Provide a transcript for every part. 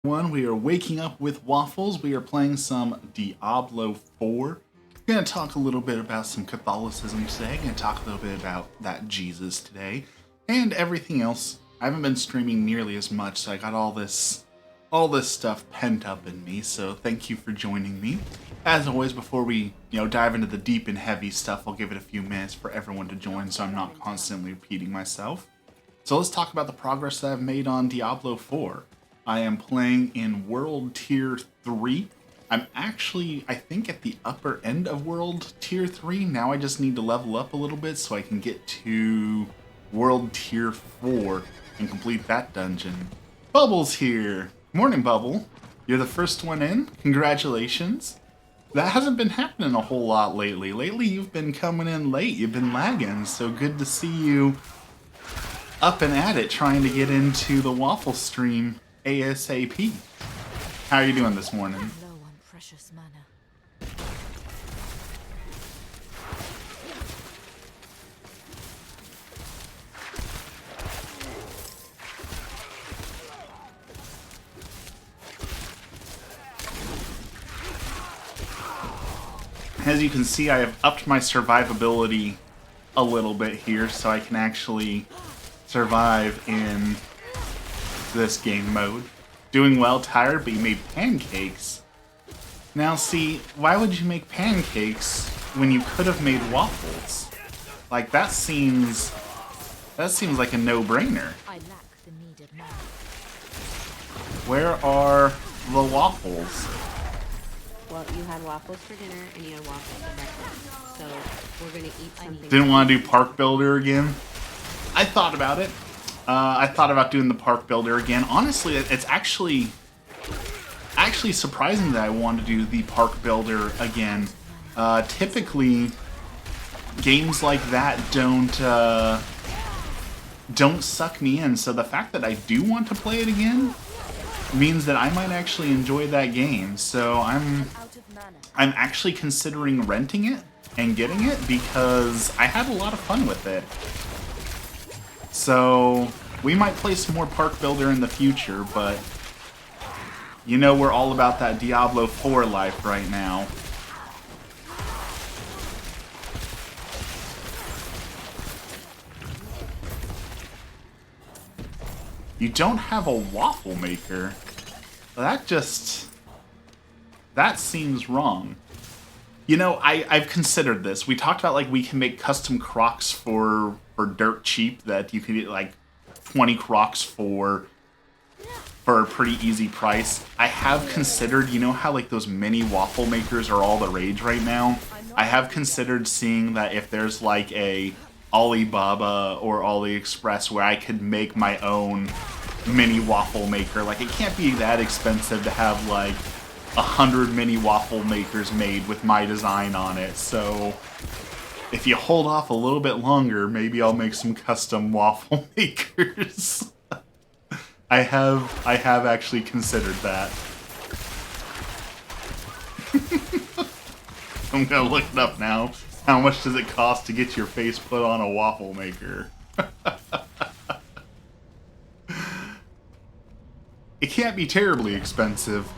We are waking up with waffles. We are playing some Diablo 4. We're going to talk a little bit about some Catholicism today. Going to talk a little bit about that Jesus today and everything else. I haven't been streaming nearly as much, so I got all this stuff pent up in me. So thank you for joining me. As always, before we dive into the deep and heavy stuff, I'll give it a few minutes for everyone to join, so I'm not constantly repeating myself. So let's talk about the progress that I've made on Diablo 4. I am playing in World Tier 3. I'm actually, I think, at the upper end of World Tier 3. Now I just need to level up a little bit so I can get to World Tier 4 and complete that dungeon. Bubble's here! Morning, Bubble. You're the first one in. Congratulations. That hasn't been happening a whole lot lately. Lately, you've been coming in late. You've been lagging, so good to see you up and at it trying to get into the waffle stream ASAP. How are you doing this morning? Low on precious mana. As you can see, I have upped my survivability a little bit here so I can actually survive in this game mode. Doing well, tired, but you made pancakes. Now see, why would you make pancakes when you could have made waffles? Like, that seems like a no-brainer. I lack the needed mana. Where are the waffles? Well, you had waffles for dinner and you had waffles for breakfast. So we're gonna eat something. Didn't want to do Park Builder again? I thought about it. I thought about doing the Park Builder again. Honestly, it's actually surprising that I want to do the Park Builder again. Typically, games like that don't suck me in. So the fact that I do want to play it again means that I might actually enjoy that game. So I'm actually considering renting it and getting it because I had a lot of fun with it. So we might play some more Park Builder in the future, but we're all about that Diablo 4 life right now. You don't have a waffle maker? That seems wrong. I've considered this. We talked about, like, we can make custom crocs for dirt cheap, that you could get, like, 20 crocs for a pretty easy price. I have considered, how, like, those mini waffle makers are all the rage right now? I have considered seeing that if there's, like, a Alibaba or AliExpress where I could make my own mini waffle maker. Like, it can't be that expensive to have, like, 100 mini waffle makers made with my design on it. So if you hold off a little bit longer, maybe I'll make some custom waffle makers. I have actually considered that. I'm gonna look it up now. How much does it cost to get your face put on a waffle maker? It can't be terribly expensive.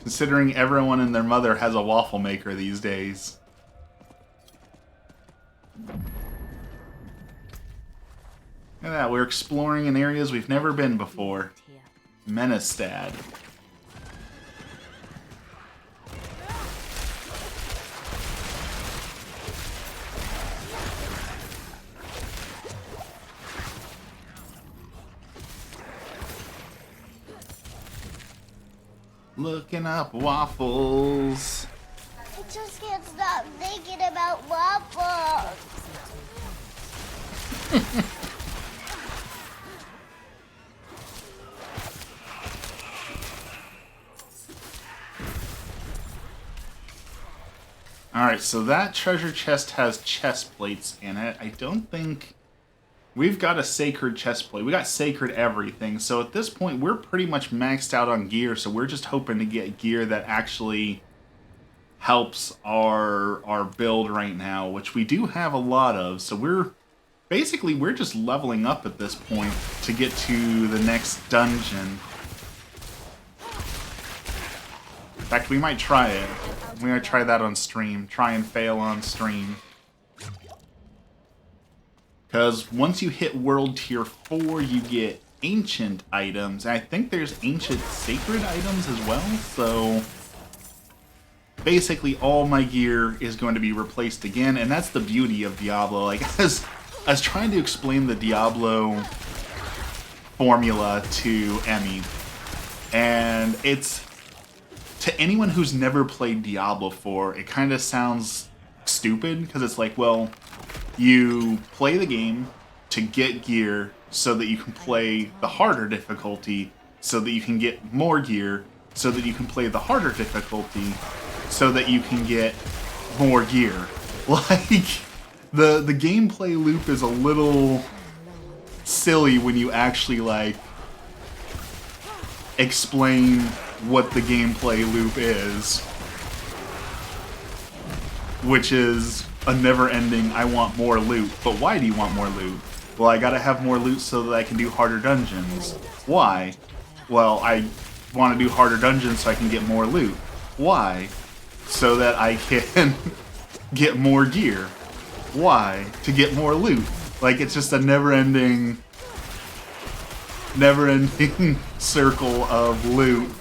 Considering everyone and their mother has a waffle maker these days. Look at that, we're exploring in areas we've never been before. Menestad. Looking up waffles. I just can't stop thinking about waffles. Alright, so that treasure chest has chest plates in it. I don't think we've got a sacred chest plate. We got sacred everything. So at this point, we're pretty much maxed out on gear. So we're just hoping to get gear that actually helps our build right now, which we do have a lot of. So we're basically we're just leveling up at this point to get to the next dungeon. In fact, we might try it. We might try that on stream. Try and fail on stream. Because once you hit World Tier 4, you get ancient items. And I think there's ancient sacred items as well. So basically all my gear is going to be replaced again. And that's the beauty of Diablo. Like, I was trying to explain the Diablo formula to Emmy. And it's... to anyone who's never played Diablo 4, it kind of sounds stupid. Because it's like, well... you play the game to get gear so that you can play the harder difficulty, so that you can get more gear, so that you can play the harder difficulty, so that you can get more gear. Like, the gameplay loop is a little silly when you actually, like, explain what the gameplay loop is. Which is... a never-ending, I want more loot. But why do you want more loot? Well, I gotta have more loot so that I can do harder dungeons. Why? Well, I want to do harder dungeons so I can get more loot. Why? So that I can get more gear. Why? To get more loot. Like, it's just a never-ending circle of loot.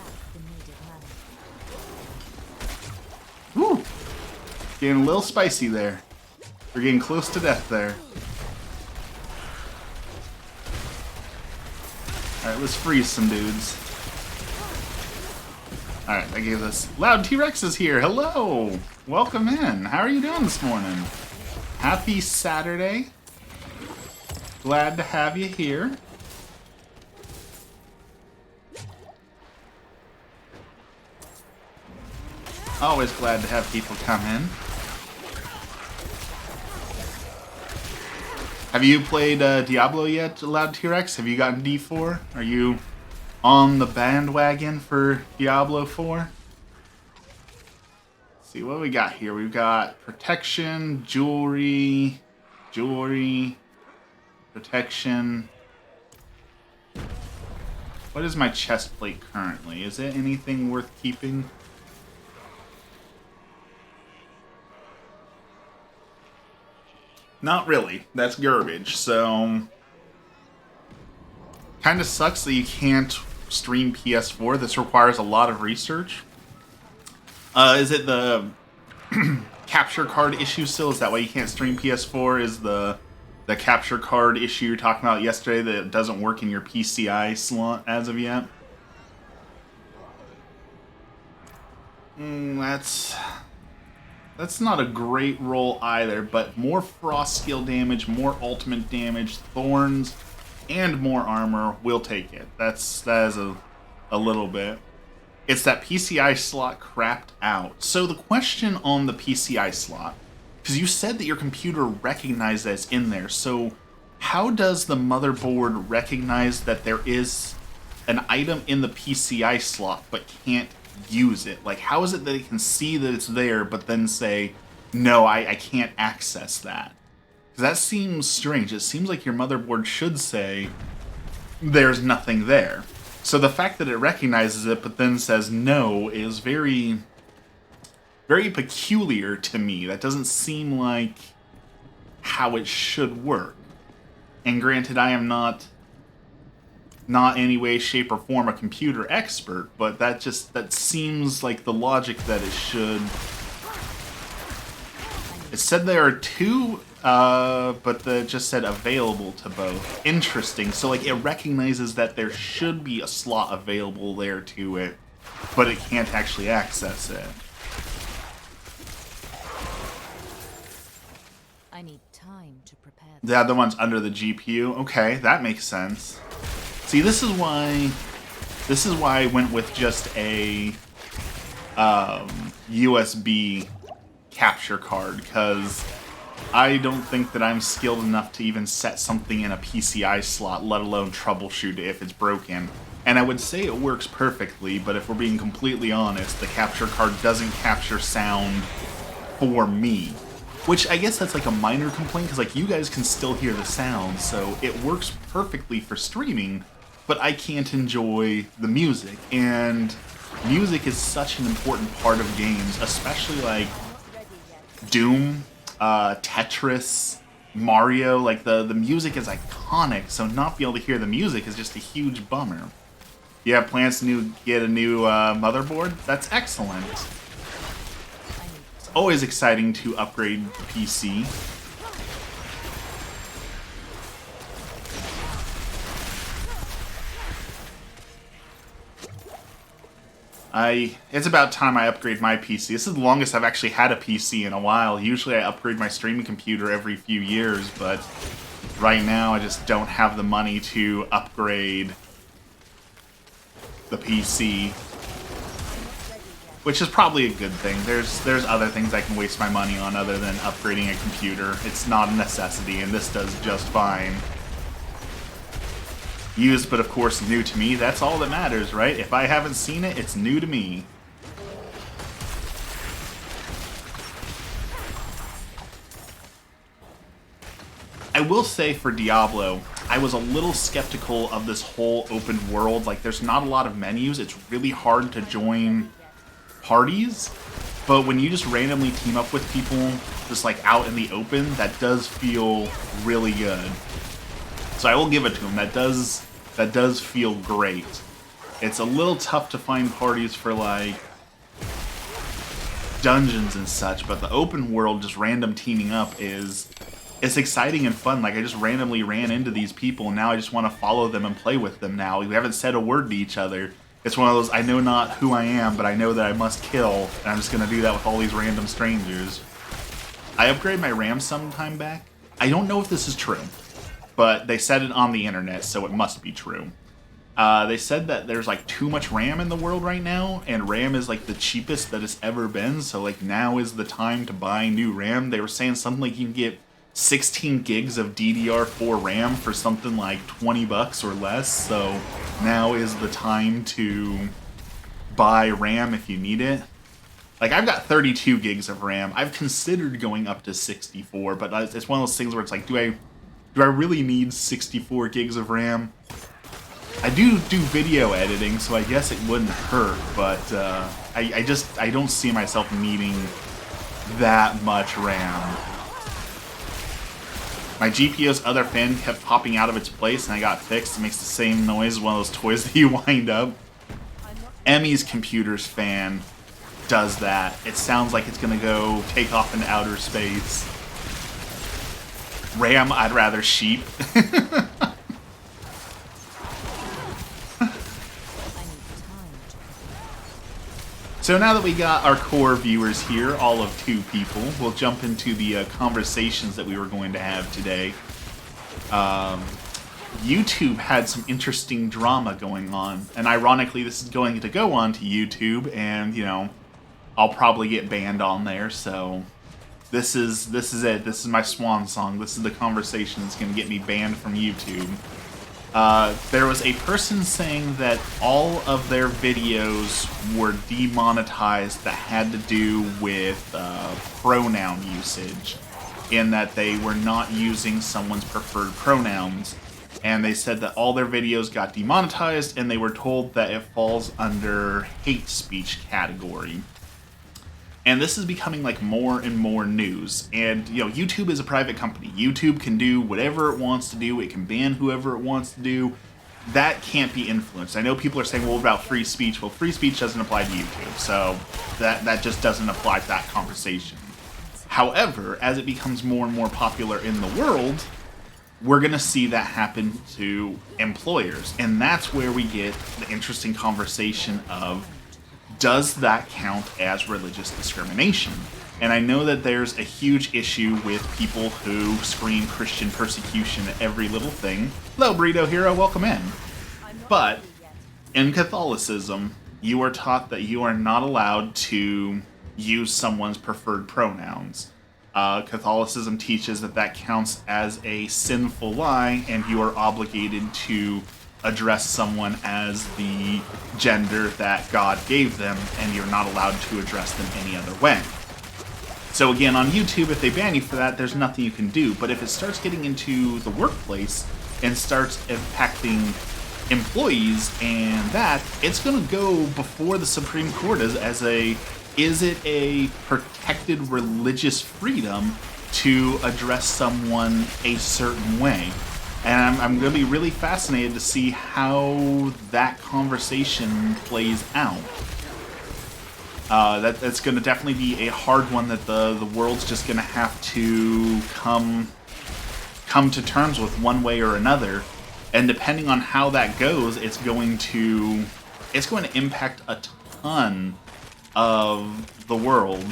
Woo! Getting a little spicy there. We're getting close to death there. Alright, let's freeze some dudes. Alright, I gave this... Loud T-Rex is here! Hello! Welcome in! How are you doing this morning? Happy Saturday. Glad to have you here. Always glad to have people come in. Have you played Diablo yet, Loud T-Rex? Have you gotten D4? Are you on the bandwagon for Diablo 4? Let's see what we got here. We've got protection, jewelry, protection. What is my chest plate currently? Is it anything worth keeping? Not really. That's garbage. So, kind of sucks that you can't stream PS4. This requires a lot of research. Is it the capture card issue still? Is that why you can't stream PS4? Is the capture card issue you're talking about yesterday that it doesn't work in your PCI slot as of yet? That's not a great roll either, but more frost skill damage, more ultimate damage, thorns, and more armor, we'll take it. That is a little bit. It's that PCI slot crapped out. So the question on the PCI slot, because you said that your computer recognized that it's in there, so how does the motherboard recognize that there is an item in the PCI slot but can't use it? Like, how is it that it can see that it's there but then say, no, I can't access that? Because that seems strange. It seems like your motherboard should say there's nothing there. So the fact that it recognizes it but then says no is very, very peculiar to me. That doesn't seem like how it should work. And granted, I am not any way, shape, or form a computer expert, but that seems like the logic that it should. It said there are two, but it just said available to both. Interesting. So, like, it recognizes that there should be a slot available there to it, but it can't actually access it. I need time to prepare. The other one's under the GPU. Okay, that makes sense. See, this is why I went with just a USB capture card, because I don't think that I'm skilled enough to even set something in a PCI slot, let alone troubleshoot it if it's broken. And I would say it works perfectly, but if we're being completely honest, the capture card doesn't capture sound for me. which I guess that's like a minor complaint, because like you guys can still hear the sound, so it works perfectly for streaming, but I can't enjoy the music, and music is such an important part of games, especially like Doom, Tetris, Mario. Like the music is iconic, so not being able to hear the music is just a huge bummer. You have plans to get a new motherboard? That's excellent. It's always exciting to upgrade the PC. It's about time I upgrade my PC. This is the longest I've actually had a PC in a while. Usually I upgrade my streaming computer every few years, but right now I just don't have the money to upgrade the PC, which is probably a good thing. There's other things I can waste my money on other than upgrading a computer. It's not a necessity, and this does just fine. Used, but of course new to me. That's all that matters, right? If I haven't seen it, it's new to me. I will say for Diablo, I was a little skeptical of this whole open world. Like, there's not a lot of menus. It's really hard to join parties. But when you just randomly team up with people just like out in the open, that does feel really good. So I will give it to him. That does feel great. It's a little tough to find parties for like dungeons and such, but the open world, just random teaming up, it's exciting and fun. Like, I just randomly ran into these people, and now I just want to follow them and play with them now. We haven't said a word to each other. It's one of those, I know not who I am, but I know that I must kill, and I'm just going to do that with all these random strangers. I upgraded my RAM some time back. I don't know if this is true, but they said it on the internet, so it must be true. They said that there's like too much RAM in the world right now, and RAM is like the cheapest that it's ever been, so like now is the time to buy new RAM. They were saying something like you can get 16 gigs of DDR4 RAM for something like 20 bucks or less, so now is the time to buy RAM if you need it. Like, I've got 32 gigs of RAM. I've considered going up to 64, but it's one of those things where it's like, do I really need 64 gigs of RAM? I do video editing, so I guess it wouldn't hurt, but I don't see myself needing that much RAM. My GPU's other fan kept popping out of its place, and I got fixed. It makes the same noise as one of those toys that you wind up. Emmy's computer's fan does that. It sounds like it's gonna go take off into outer space. RAM, I'd rather sheep. So now that we got our core viewers here, all of 2 people, we'll jump into the conversations that we were going to have today. YouTube had some interesting drama going on, and ironically this is going to go on to YouTube, and, you know, I'll probably get banned on there, so this is it. This is my swan song. This is the conversation that's going to get me banned from YouTube. There was a person saying that all of their videos were demonetized that had to do with pronoun usage, in that they were not using someone's preferred pronouns. And they said that all their videos got demonetized, and they were told that it falls under hate speech category. And this is becoming like more and more news. And, you know, YouTube is a private company. YouTube can do whatever it wants to do. It can ban whoever it wants to do. That can't be influenced. I know people are saying, well, what about free speech? Well, free speech doesn't apply to YouTube. So that just doesn't apply to that conversation. However, as it becomes more and more popular in the world, we're going to see that happen to employers. And that's where we get the interesting conversation of, does that count as religious discrimination? And I know that there's a huge issue with people who scream Christian persecution at every little thing. Hello, Burrito Hero, welcome in. But in Catholicism, you are taught that you are not allowed to use someone's preferred pronouns. Catholicism teaches that that counts as a sinful lie, and you are obligated to address someone as the gender that God gave them, and you're not allowed to address them any other way. So again, on YouTube, if they ban you for that, there's nothing you can do. But if it starts getting into the workplace and starts impacting employees and that, it's going to go before the Supreme Court as a, is it a protected religious freedom to address someone a certain way? And I'm going to be really fascinated to see how that conversation plays out. That's going to definitely be a hard one that the world's just going to have to come to terms with one way or another. And depending on how that goes, it's going to impact a ton of the world.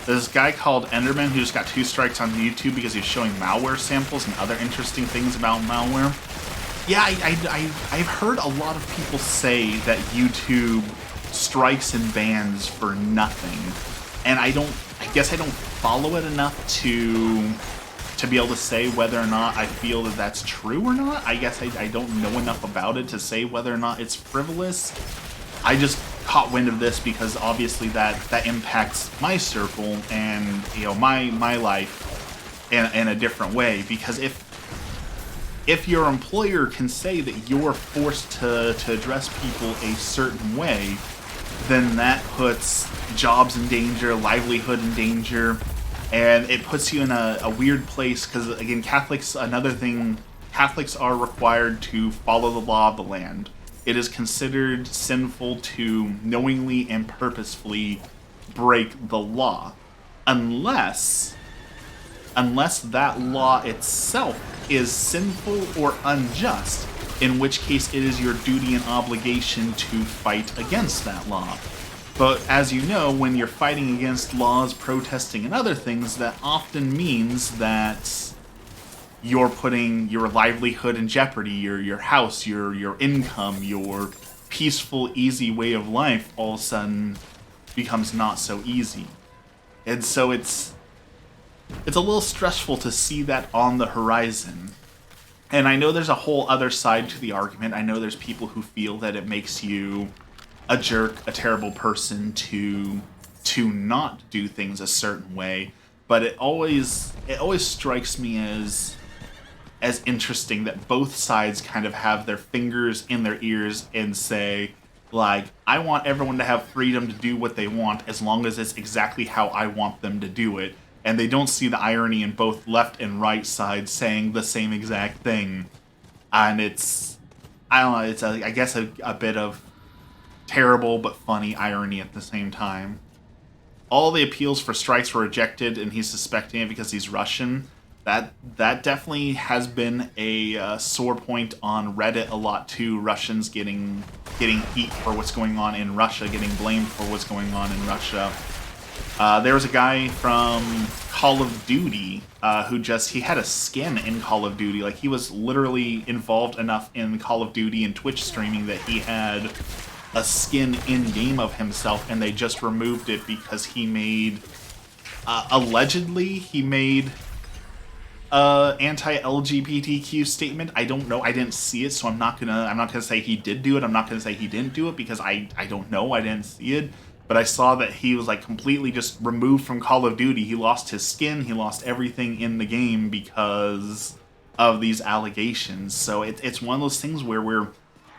There's this guy called Enderman who just got 2 strikes on YouTube because he's showing malware samples and other interesting things about malware. Yeah, I've heard a lot of people say that YouTube strikes and bans for nothing, and I guess I don't follow it enough to be able to say whether or not I feel that that's true or not. I guess I don't know enough about it to say whether or not it's frivolous. I just caught wind of this because obviously that impacts my circle and, you know, my life in a different way. Because if your employer can say that you're forced to address people a certain way, then that puts jobs in danger, livelihood in danger, and it puts you in a weird place. Because again, Catholics are required to follow the law of the land. It is considered sinful to knowingly and purposefully break the law, unless that law itself is sinful or unjust, in which case it is your duty and obligation to fight against that law. But as you know, when you're fighting against laws, protesting, and other things, that often means that you're putting your livelihood in jeopardy, your house, your income, your peaceful, easy way of life all of a sudden becomes not so easy. And so it's a little stressful to see that on the horizon. And I know there's a whole other side to the argument. I know there's people who feel that it makes you a jerk, a terrible person to not do things a certain way. But it always strikes me as interesting that both sides kind of have their fingers in their ears and say, like, I want everyone to have freedom to do what they want as long as it's exactly how I want them to do it. And they don't see the irony in both left and right sides saying the same exact thing. And it's, I don't know, it's I guess a bit of terrible but funny irony at the same time. All the appeals for strikes were rejected, and he's suspecting it because he's Russian. That definitely has been a sore point on Reddit a lot too. Russians getting heat for what's going on in Russia, getting blamed for what's going on in Russia. There was a guy from Call of Duty who he had a skin in Call of Duty. Like, he was literally involved enough in Call of Duty and Twitch streaming that he had a skin in-game of himself, and they just removed it because he made, allegedly, he made anti-LGBTQ statement. I don't know. I didn't see it, so I'm not gonna say he did do it. I'm not gonna say he didn't do it because I don't know. I didn't see it. But I saw that he was like completely just removed from Call of Duty. He lost his skin. He lost everything in the game because of these allegations. So it's one of those things where we're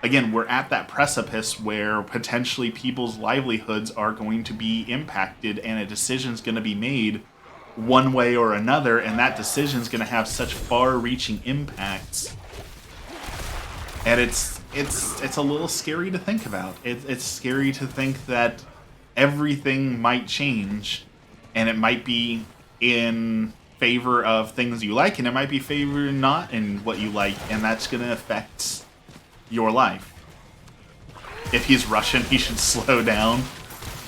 at that precipice where potentially people's livelihoods are going to be impacted, and a decision's going to be made one way or another, and that decision's going to have such far-reaching impacts. And it's a little scary to think about. It's scary to think that everything might change, and it might be in favor of things you like, and it might be favor not in what you like, and that's going to affect your life. If he's Russian, he should slow down.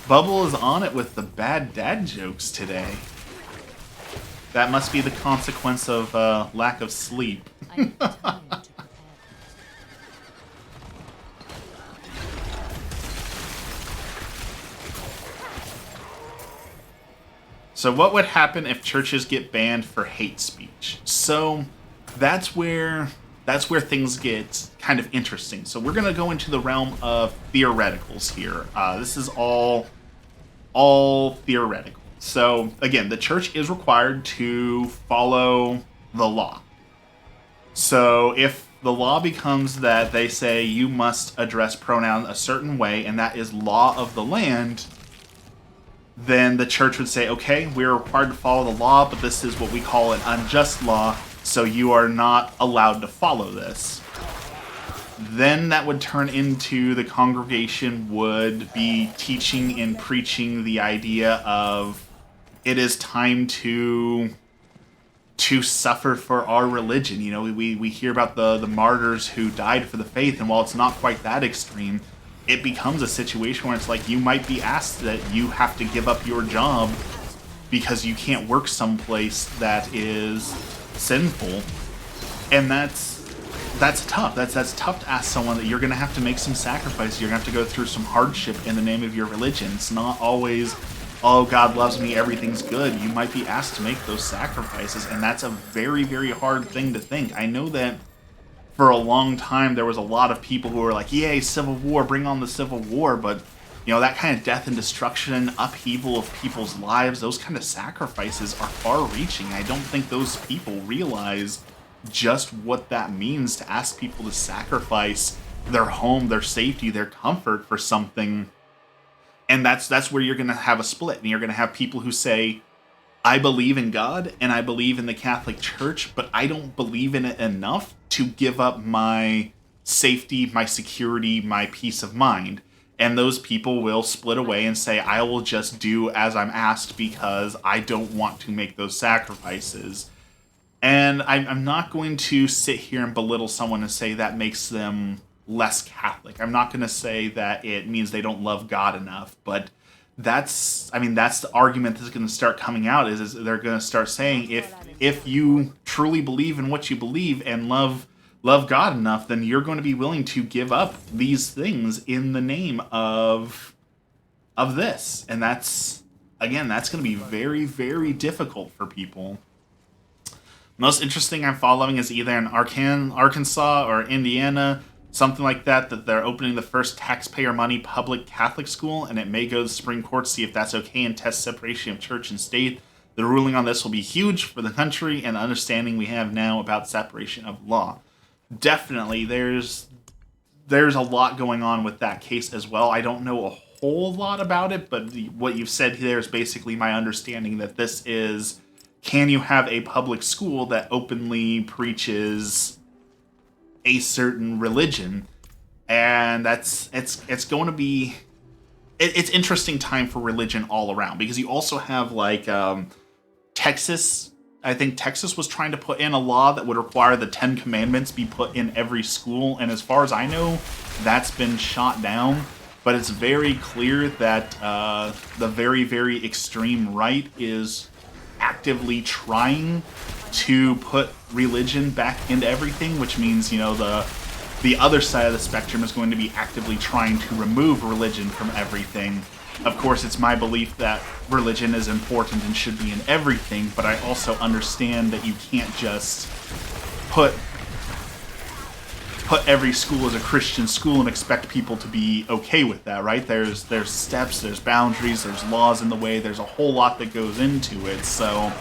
Bubble is on it with the bad dad jokes today. That must be the consequence of lack of sleep. I need time to prepare. So what would happen if churches get banned for hate speech? So that's where things get kind of interesting. So we're going to go into the realm of theoreticals here. This is all theoretical. So, again, the church is required to follow the law. So, if the law becomes that they say you must address pronouns a certain way, and that is law of the land, then the church would say, okay, we're required to follow the law, but this is what we call an unjust law, so you are not allowed to follow this. Then that would turn into the congregation would be teaching and preaching the idea of it is time to suffer for our religion. You know, we hear about the martyrs who died for the faith, and while it's not quite that extreme, it becomes a situation where it's like you might be asked that you have to give up your job because you can't work someplace that is sinful. And that's tough. That's tough to ask someone that you're going to have to make some sacrifice. You're going to have to go through some hardship in the name of your religion. It's not always, oh, God loves me, everything's good. You might be asked to make those sacrifices, and that's a very, very hard thing to think. I know that for a long time there was a lot of people who were like, yay, Civil War, bring on the Civil War, but you know, that kind of death and destruction, upheaval of people's lives, those kind of sacrifices are far-reaching. I don't think those people realize just what that means to ask people to sacrifice their home, their safety, their comfort for something. And that's where you're going to have a split. And you're going to have people who say, I believe in God and I believe in the Catholic Church, but I don't believe in it enough to give up my safety, my security, my peace of mind. And those people will split away and say, I will just do as I'm asked because I don't want to make those sacrifices. And I'm not going to sit here and belittle someone and say that makes them less Catholic. I'm not going to say that it means they don't love God enough, but that's the argument that's going to start coming out is they're going to start saying if you truly believe in what you believe and love God enough, then you're going to be willing to give up these things in the name of this. And that's going to be very, very difficult for people. Most interesting I'm following is either in Arkansas or Indiana, something like that they're opening the first taxpayer money public Catholic school, and it may go to the Supreme Court to see if that's okay and test separation of church and state. The ruling on this will be huge for the country and the understanding we have now about separation of law. Definitely, there's a lot going on with that case as well. I don't know a whole lot about it, but what you've said there is basically my understanding that this is, can you have a public school that openly preaches a certain religion? And it's going to be it's interesting time for religion all around, because you also have like Texas. I think Texas was trying to put in a law that would require the 10 Commandments be put in every school, and as far as I know, that's been shot down. But it's very clear that the very, very extreme right is actively trying to put religion back into everything, which means, you know, the other side of the spectrum is going to be actively trying to remove religion from everything. Of course, it's my belief that religion is important and should be in everything, but I also understand that you can't just put every school as a Christian school and expect people to be okay with that, right? There's steps, there's boundaries, there's laws in the way, there's a whole lot that goes into it. So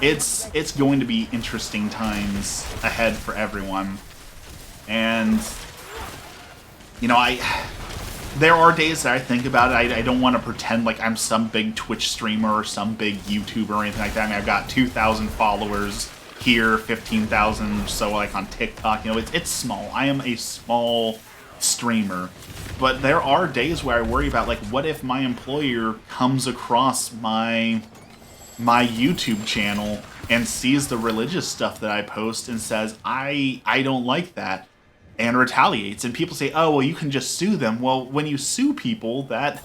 it's going to be interesting times ahead for everyone. And you know, there are days that I think about it. I don't want to pretend like I'm some big Twitch streamer or some big YouTuber or anything like that. I mean, I've got 2,000 followers here, 15,000 or so like on TikTok. You know, it's small. I am a small streamer. But there are days where I worry about, like, what if my employer comes across my YouTube channel and sees the religious stuff that I post and says, I don't like that, and retaliates. And people say, oh, well, you can just sue them. Well, when you sue people, that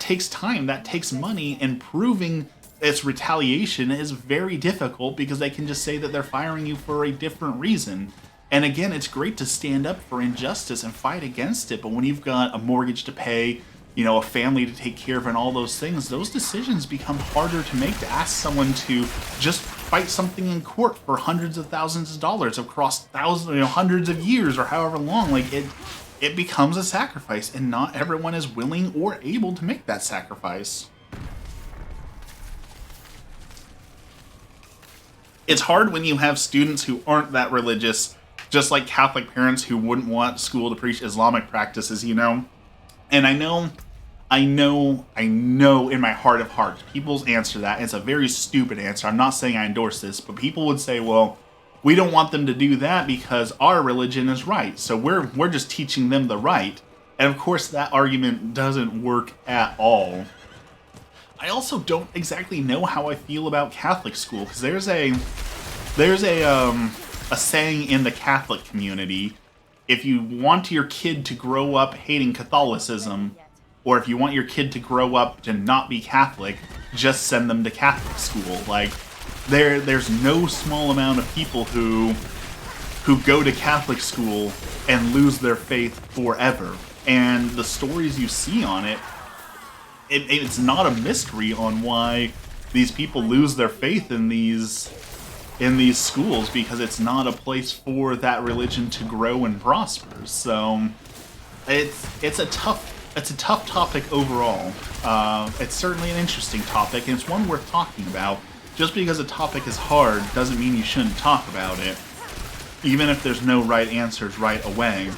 takes time, that takes money, and proving it's retaliation is very difficult, because they can just say that they're firing you for a different reason. And again, it's great to stand up for injustice and fight against it, but when you've got a mortgage to pay, you know, a family to take care of, and all those things, those decisions become harder to make. To ask someone to just fight something in court for hundreds of thousands of dollars across hundreds of years or however long, like it becomes a sacrifice, and not everyone is willing or able to make that sacrifice. It's hard when you have students who aren't that religious, just like Catholic parents who wouldn't want school to preach Islamic practices, you know? And I know in my heart of hearts, people's answer to that, it's a very stupid answer. I'm not saying I endorse this, but people would say, well, we don't want them to do that because our religion is right. So we're just teaching them the right. And of course that argument doesn't work at all. I also don't exactly know how I feel about Catholic school, because there's a saying in the Catholic community: if you want your kid to grow up hating Catholicism, or if you want your kid to grow up to not be Catholic, just send them to Catholic school. Like, there's no small amount of people who go to Catholic school and lose their faith forever. And the stories you see on it, it's not a mystery on why these people lose their faith in these schools, because it's not a place for that religion to grow and prosper. So it's a tough topic overall. It's certainly an interesting topic, and it's one worth talking about. Just because a topic is hard doesn't mean you shouldn't talk about it, even if there's no right answers right away.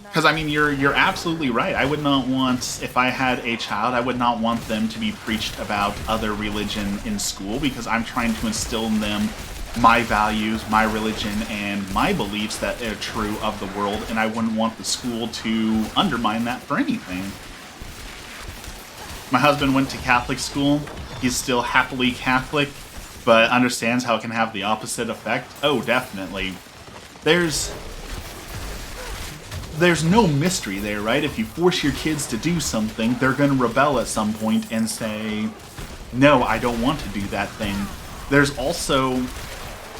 Because, I mean, you're absolutely right. I would not want, if I had a child, I would not want them to be preached about other religion in school, because I'm trying to instill in them my values, my religion, and my beliefs that are true of the world, and I wouldn't want the school to undermine that for anything. My husband went to Catholic school. He's still happily Catholic, but understands how it can have the opposite effect. Oh, definitely. There's no mystery there, right? If you force your kids to do something, they're going to rebel at some point and say, no, I don't want to do that thing. There's also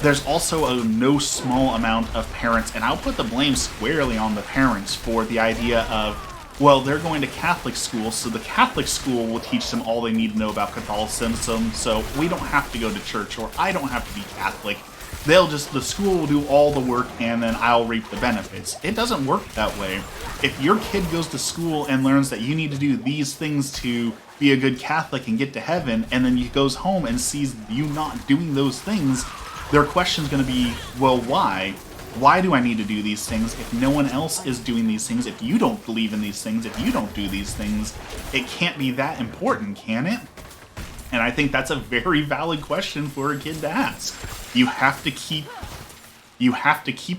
a no small amount of parents, and I'll put the blame squarely on the parents for the idea of, well, they're going to Catholic school, so the Catholic school will teach them all they need to know about Catholicism, so we don't have to go to church, or I don't have to be Catholic. The school will do all the work, and then I'll reap the benefits. It doesn't work that way. If your kid goes to school and learns that you need to do these things to be a good Catholic and get to heaven, and then he goes home and sees you not doing those things, their question's going to be, well, why? Why do I need to do these things if no one else is doing these things? If you don't believe in these things, if you don't do these things, it can't be that important, can it? And I think that's a very valid question for a kid to ask. You have to keep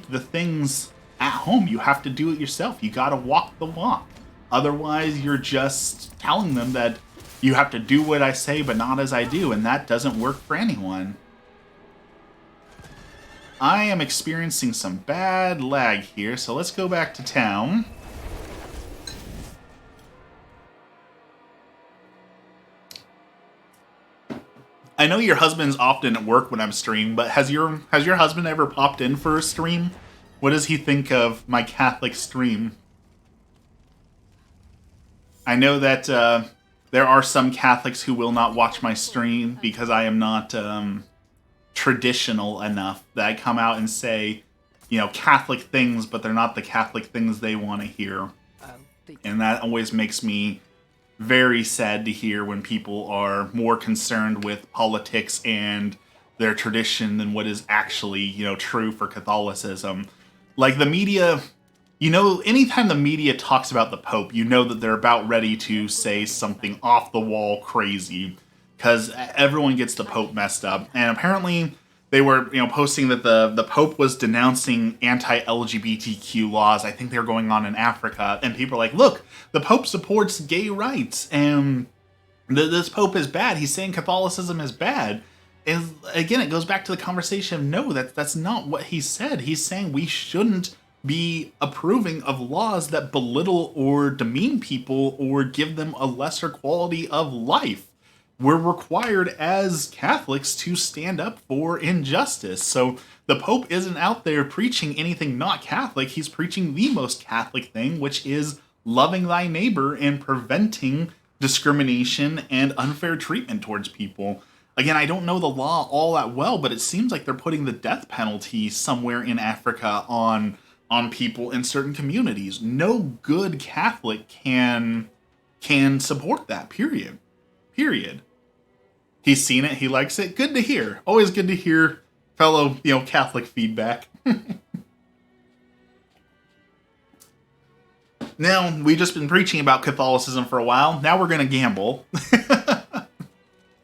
the things at home. You have to do it yourself. You gotta walk the walk. Otherwise, you're just telling them that you have to do what I say, but not as I do, and that doesn't work for anyone. I am experiencing some bad lag here, so let's go back to town. I know your husband's often at work when I'm streaming, but has your husband ever popped in for a stream? What does he think of my Catholic stream? I know that there are some Catholics who will not watch my stream because I am not traditional enough, that I come out and say, you know, Catholic things, but they're not the Catholic things they want to hear. And that always makes me very sad to hear when people are more concerned with politics and their tradition than what is actually, you know, true for Catholicism. Like the media, you know, anytime the media talks about the Pope, you know that they're about ready to say something off the wall crazy, because everyone gets the Pope messed up. And apparently they were, you know, posting that the Pope was denouncing anti-LGBTQ laws. I think they were going on in Africa, and people are like, look, the Pope supports gay rights, and this Pope is bad. He's saying Catholicism is bad. And again, it goes back to the conversation of, no, that's not what he said. He's saying we shouldn't be approving of laws that belittle or demean people or give them a lesser quality of life. We're required as Catholics to stand up for injustice. So the Pope isn't out there preaching anything not Catholic. He's preaching the most Catholic thing, which is loving thy neighbor and preventing discrimination and unfair treatment towards people. Again, I don't know the law all that well, but it seems like they're putting the death penalty somewhere in Africa on people in certain communities. No good Catholic can support that, period. He's seen it. He likes it. Good to hear. Always good to hear fellow, Catholic feedback. Now, we've just been preaching about Catholicism for a while. Now we're going to gamble.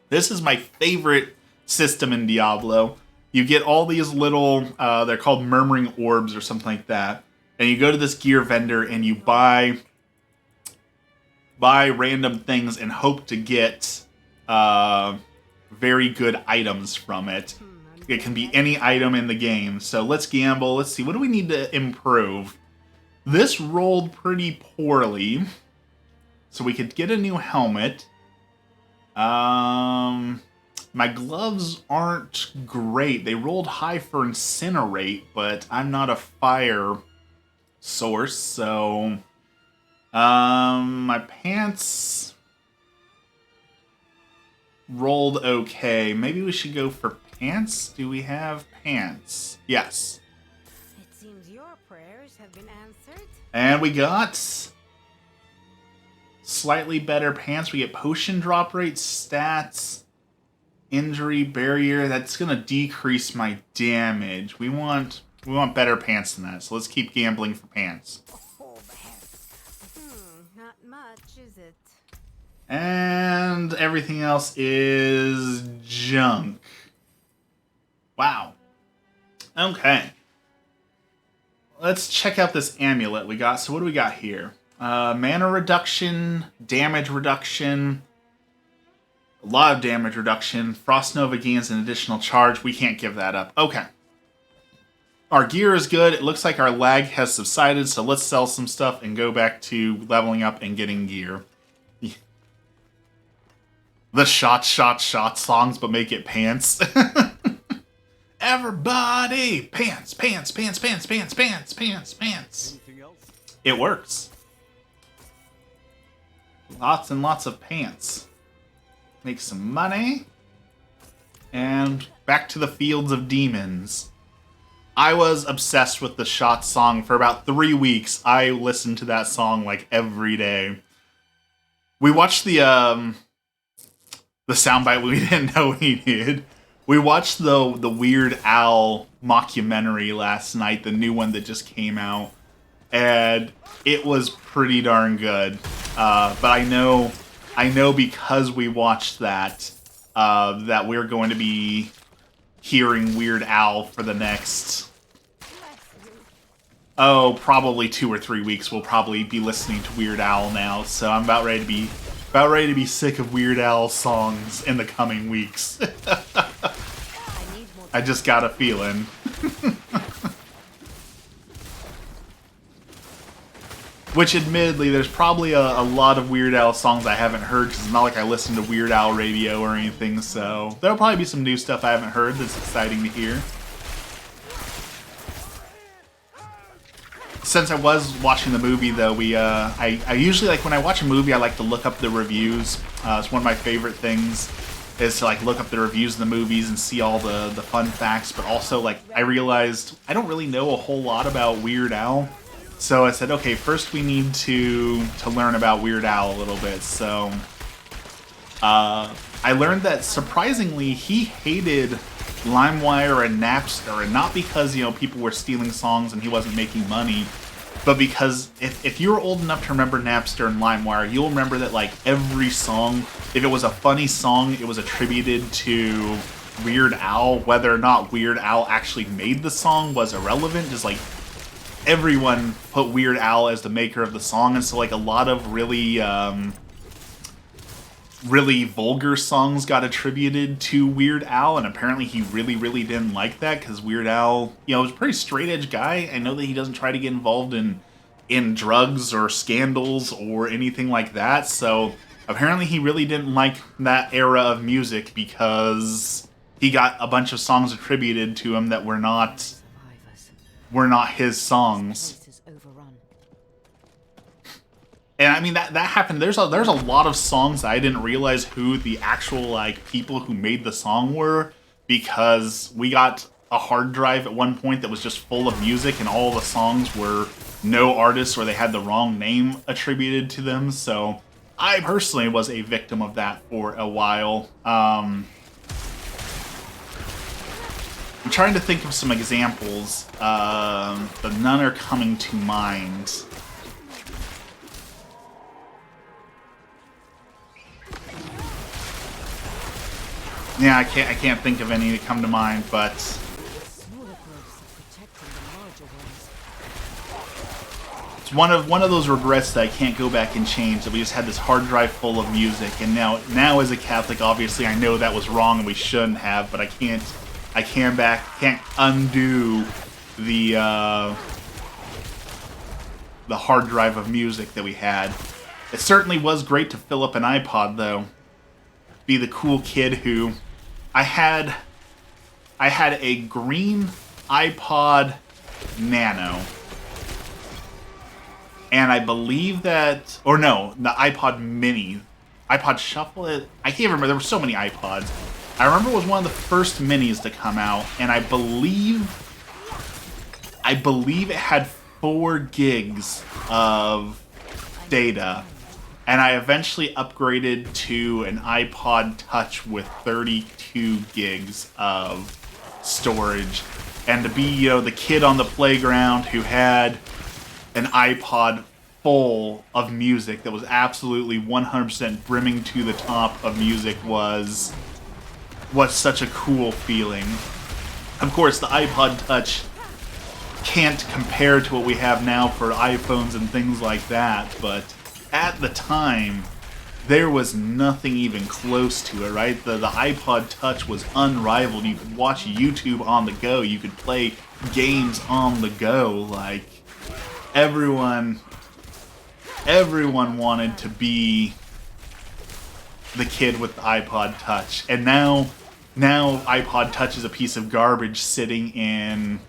This is my favorite system in Diablo. You get all these little, they're called murmuring orbs or something like that. And you go to this gear vendor and you buy random things and hope to get very good items from it. It can be any item in the game. So let's gamble. Let's see. What do we need to improve? This rolled pretty poorly. So we could get a new helmet. My gloves aren't great. They rolled high for incinerate, but I'm not a fire source, so my pants rolled okay. Maybe we should go for pants. Do we have pants? Yes. It seems your prayers have been answered. And we got slightly better pants. We get potion drop rate, stats, injury barrier. That's gonna decrease my damage. We want better pants than that. So let's keep gambling for pants. Oh, not much, is it? And everything else is junk. Wow. Okay. Let's check out this amulet we got. So what do we got here? Mana reduction, damage reduction, a lot of damage reduction. Frost Nova gains an additional charge. We can't give that up. Okay. Our gear is good. It looks like our lag has subsided, so let's sell some stuff and go back to leveling up and getting gear. The shot songs, but make it pants. Everybody! Pants, pants, pants, pants, pants, pants, pants, pants. Anything else? It works. Lots and lots of pants. Make some money. And back to the fields of demons. I was obsessed with the Shot song for about 3 weeks. I listened to that song like every day. We watched the soundbite we didn't know we needed. We watched the Weird Al mockumentary last night, the new one that just came out, and it was pretty darn good. But I know because we watched that that we're going to be hearing Weird Al for the next, probably 2 or 3 weeks. We'll probably be listening to Weird Al now, so I'm about ready to be sick of Weird Al songs in the coming weeks. I just got a feeling. Which, admittedly, there's probably a lot of Weird Al songs I haven't heard, because it's not like I listen to Weird Al radio or anything, so there'll probably be some new stuff I haven't heard that's exciting to hear. Since I was watching the movie, though, I usually, like, when I watch a movie, I like to look up the reviews. It's one of my favorite things, is to, like, look up the reviews of the movies and see all the fun facts, but also, like, I realized I don't really know a whole lot about Weird Al. So I said, okay, first we need to learn about Weird Al a little bit. So I learned that, surprisingly, he hated LimeWire and Napster, and not because, people were stealing songs and he wasn't making money, but because if you're old enough to remember Napster and LimeWire, you'll remember that, like, every song, if it was a funny song, it was attributed to Weird Al. Whether or not Weird Al actually made the song was irrelevant. Just, like, everyone put Weird Al as the maker of the song, and so, like, a lot of really vulgar songs got attributed to Weird Al, and apparently he really, really didn't like that, because Weird Al, was a pretty straight-edge guy. I know that he doesn't try to get involved in drugs or scandals or anything like that, so apparently he really didn't like that era of music, because he got a bunch of songs attributed to him that were not his songs. And I mean, that happened. There's a lot of songs that I didn't realize who the actual, like, people who made the song were, because we got a hard drive at one point that was just full of music, and all the songs were no artists, or they had the wrong name attributed to them. So I personally was a victim of that for a while. I'm trying to think of some examples, but none are coming to mind. Yeah, I can't think of any that come to mind, but Smaller growths are protecting the larger ones. it's one of those regrets that I can't go back and change. That we just had this hard drive full of music, and now as a Catholic, obviously I know that was wrong and we shouldn't have, but I can't undo the hard drive of music that we had. It certainly was great to fill up an iPod, though. Be the cool kid who I had a green iPod Nano. And I believe that, or no, the iPod Mini. iPod Shuffle? I can't remember, there were so many iPods. I remember it was one of the first minis to come out, and I believe it had 4 gigs of data. And I eventually upgraded to an iPod Touch with 32 gigs of storage. And to be, you know, the kid on the playground who had an iPod full of music that was absolutely 100% brimming to the top of music was such a cool feeling. Of course, the iPod Touch can't compare to what we have now for iPhones and things like that, but at the time, there was nothing even close to it, right? The iPod Touch was unrivaled. You could watch YouTube on the go. You could play games on the go. Like, everyone wanted to be the kid with the iPod Touch. And now iPod Touch is a piece of garbage sitting in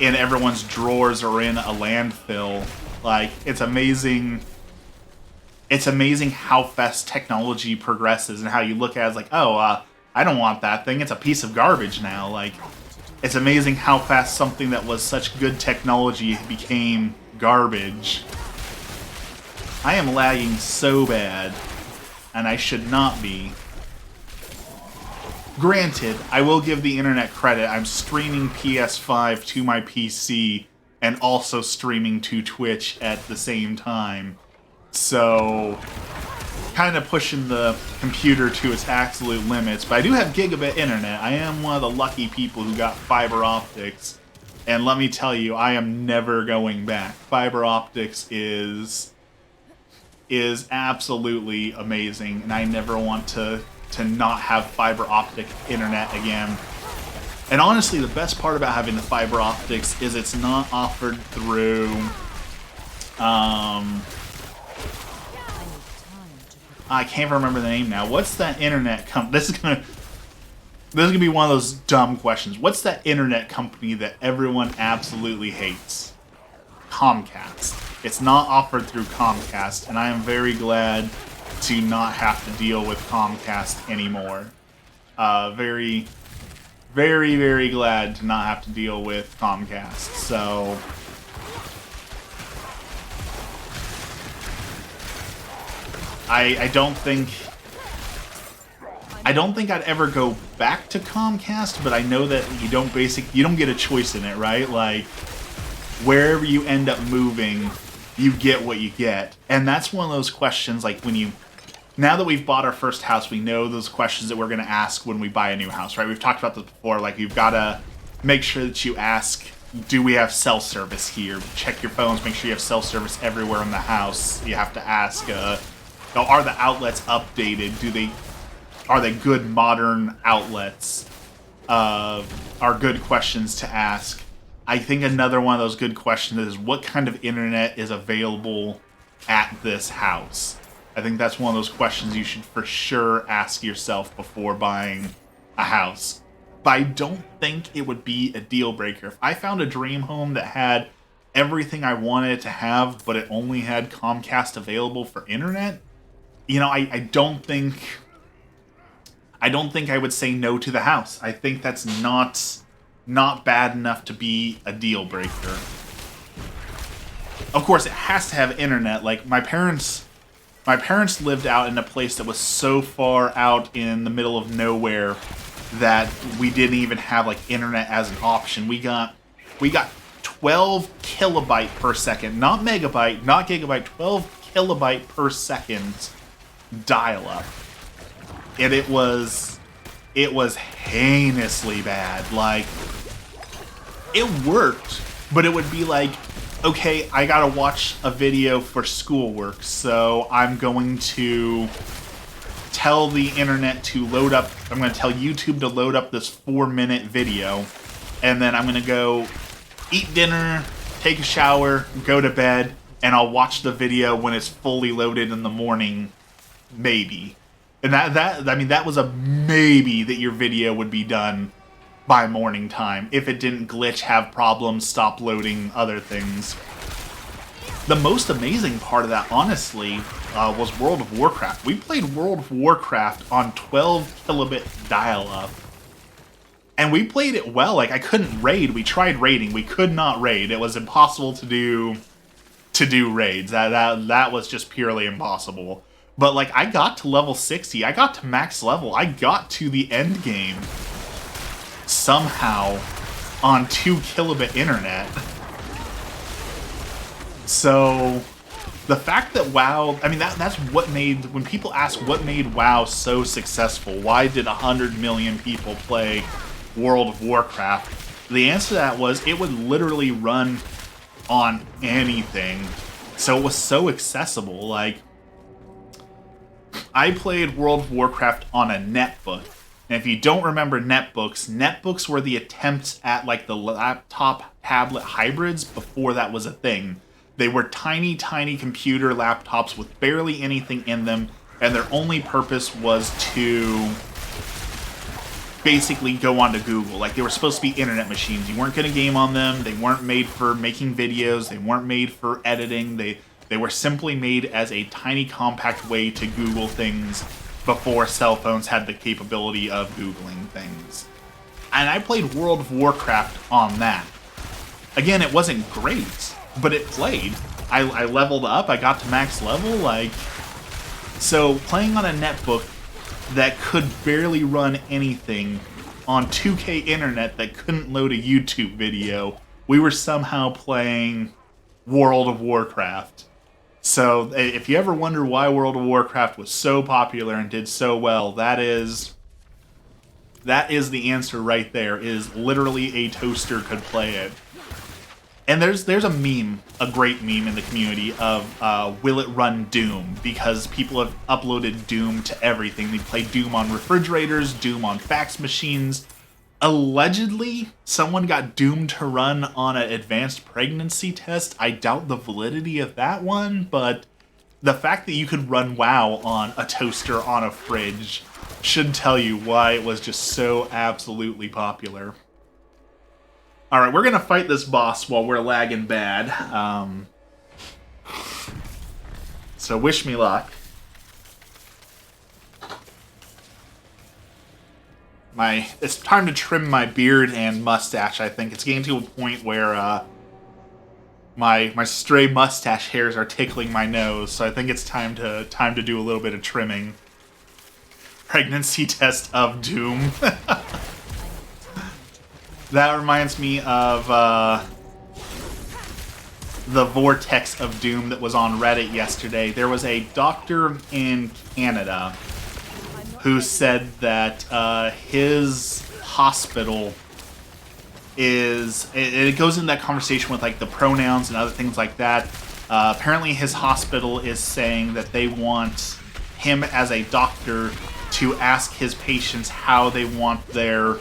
everyone's drawers or in a landfill. Like, it's amazing. It's amazing how fast technology progresses and how you look at it as like, oh, I don't want that thing. It's a piece of garbage now. Like, it's amazing how fast something that was such good technology became garbage. I am lagging so bad, and I should not be. Granted, I will give the internet credit. I'm streaming PS5 to my PC and also streaming to Twitch at the same time. So, kind of pushing the computer to its absolute limits. But I do have gigabit internet. I am one of the lucky people who got fiber optics. And let me tell you, I am never going back. Fiber optics is absolutely amazing, and I never want to not have fiber optic internet again. And honestly, the best part about having the fiber optics is it's not offered through I can't remember the name now. What's that internet this is gonna be one of those dumb questions. What's that internet company that everyone absolutely hates? Comcast. It's not offered through Comcast, and I am very glad to not have to deal with Comcast anymore. Very, very, very glad to not have to deal with Comcast. So, I don't think I'd ever go back to Comcast, but I know that you don't get a choice in it, right? Like, wherever you end up moving, you get what you get. And that's one of those questions, like, now that we've bought our first house, we know those questions that we're going to ask when we buy a new house, right? We've talked about this before. Like, you've got to make sure that you ask, do we have cell service here? Check your phones, make sure you have cell service everywhere in the house. You have to ask, are the outlets updated? Are they good modern outlets? Are good questions to ask. I think another one of those good questions is, what kind of internet is available at this house? I think that's one of those questions you should for sure ask yourself before buying a house. But I don't think it would be a deal breaker. If I found a dream home that had everything I wanted it to have, but it only had Comcast available for internet, you know, I don't think I would say no to the house. I think that's not bad enough to be a deal breaker. of course, it has to have internet. Like, my parents lived out in a place that was so far out in the middle of nowhere that we didn't even have, like, internet as an option. We got 12 kilobyte per second, not megabyte, not gigabyte, 12 kilobyte per second dial-up. And it was heinously bad. Like, it worked, but it would be like, okay, I gotta watch a video for schoolwork, so I'm going to tell the internet to load up, I'm going to tell YouTube to load up this 4-minute video, and then I'm going to go eat dinner, take a shower, go to bed, and I'll watch the video when it's fully loaded in the morning, maybe. And that was a maybe that your video would be done by morning time. If it didn't glitch, have problems, stop loading, other things. The most amazing part of that, honestly, was World of Warcraft. We played World of Warcraft on 12 kilobit dial-up. And we played it well. Like, I couldn't raid. We tried raiding. We could not raid. It was impossible to do raids. That was just purely impossible. But, like, I got to level 60. I got to max level. I got to the end game somehow on 2 kilobit internet. So the fact that WoW, I mean, that's what made, when people ask what made WoW so successful, why did 100 million people play World of Warcraft? The answer to that was it would literally run on anything. So it was so accessible. Like, I played World of Warcraft on a netbook. And if you don't remember netbooks were the attempts at, like, the laptop tablet hybrids before that was a thing. They were tiny, tiny computer laptops with barely anything in them, and their only purpose was to basically go onto Google. Like, they were supposed to be internet machines. You weren't going to game on them. They weren't made for making videos. They weren't made for editing. They were simply made as a tiny, compact way to Google things before cell phones had the capability of Googling things. And I played World of Warcraft on that. Again, it wasn't great, but it played. I leveled up, I got to max level, like... So, playing on a netbook that could barely run anything on 2K internet that couldn't load a YouTube video, we were somehow playing World of Warcraft. So, if you ever wonder why World of Warcraft was so popular and did so well, that is the answer right there, is literally a toaster could play it. And there's a meme, a great meme in the community of will it run Doom? Because people have uploaded Doom to everything. They play Doom on refrigerators, Doom on fax machines. Allegedly, someone got Doom to run on an advanced pregnancy test. I doubt the validity of that one, but the fact that you could run WoW on a toaster on a fridge should tell you why it was just so absolutely popular. Alright, we're gonna fight this boss while we're lagging bad. So wish me luck. It's time to trim my beard and mustache, I think. It's getting to a point where my stray mustache hairs are tickling my nose, so I think it's time to do a little bit of trimming. Pregnancy test of Doom. That reminds me of the Vortex of Doom that was on Reddit yesterday. There was a doctor in Canada who said that his hospital it goes into that conversation with, like, the pronouns and other things like that. Apparently his hospital is saying that they want him as a doctor to ask his patients how they want their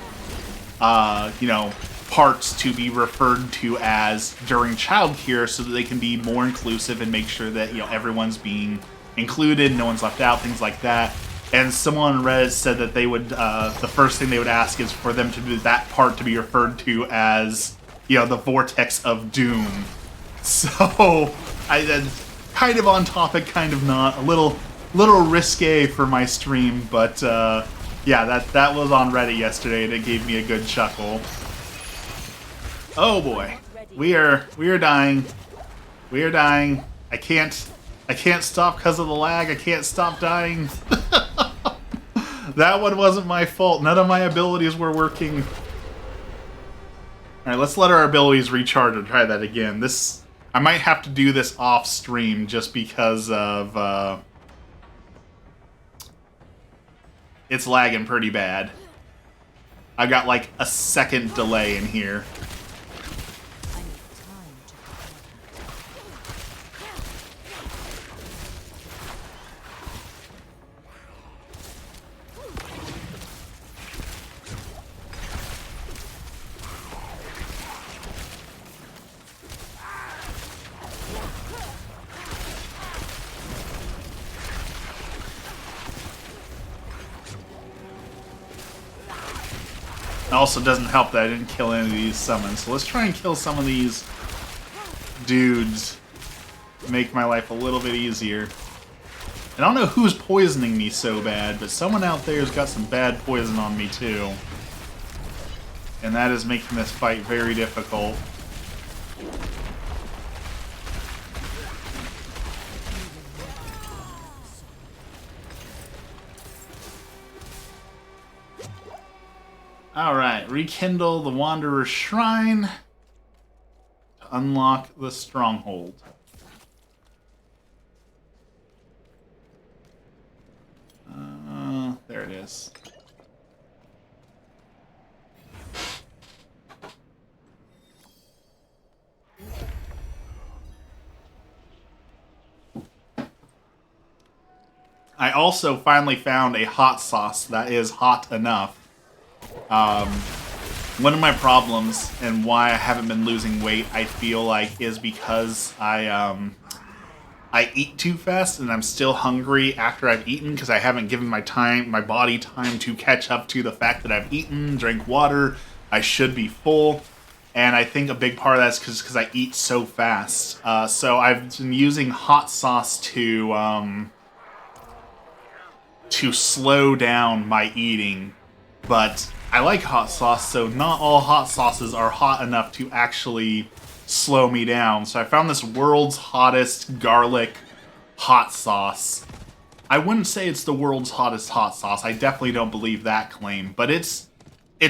parts to be referred to as during childcare, so that they can be more inclusive and make sure that, everyone's being included, no one's left out, things like that. And someone on Reddit said that they would, the first thing they would ask is for them to do that part to be referred to as, the Vortex of Doom. So, kind of on topic, kind of not, a little risque for my stream, but, yeah, that was on Reddit yesterday, and it gave me a good chuckle. Oh boy, we are dying. We are dying. I can't stop because of the lag. I can't stop dying. That one wasn't my fault. None of my abilities were working. Alright, let's let our abilities recharge and try that again. I might have to do this off stream just because of it's lagging pretty bad. I've got like a second delay in here. It also doesn't help that I didn't kill any of these summons. So let's try and kill some of these dudes. Make my life a little bit easier. And I don't know who's poisoning me so bad, but someone out there has got some bad poison on me too. And that is making this fight very difficult. Alright, rekindle the Wanderer's Shrine to unlock the Stronghold. There it is. I also finally found a hot sauce that is hot enough. One of my problems and why I haven't been losing weight, I feel like, is because I eat too fast and I'm still hungry after I've eaten because I haven't given my body time to catch up to the fact that I've eaten, drank water. I should be full, and I think a big part of that's because I eat so fast. So I've been using hot sauce to slow down my eating, but I like hot sauce, so not all hot sauces are hot enough to actually slow me down. So I found this world's hottest garlic hot sauce. I wouldn't say it's the world's hottest hot sauce. I definitely don't believe that claim, but it's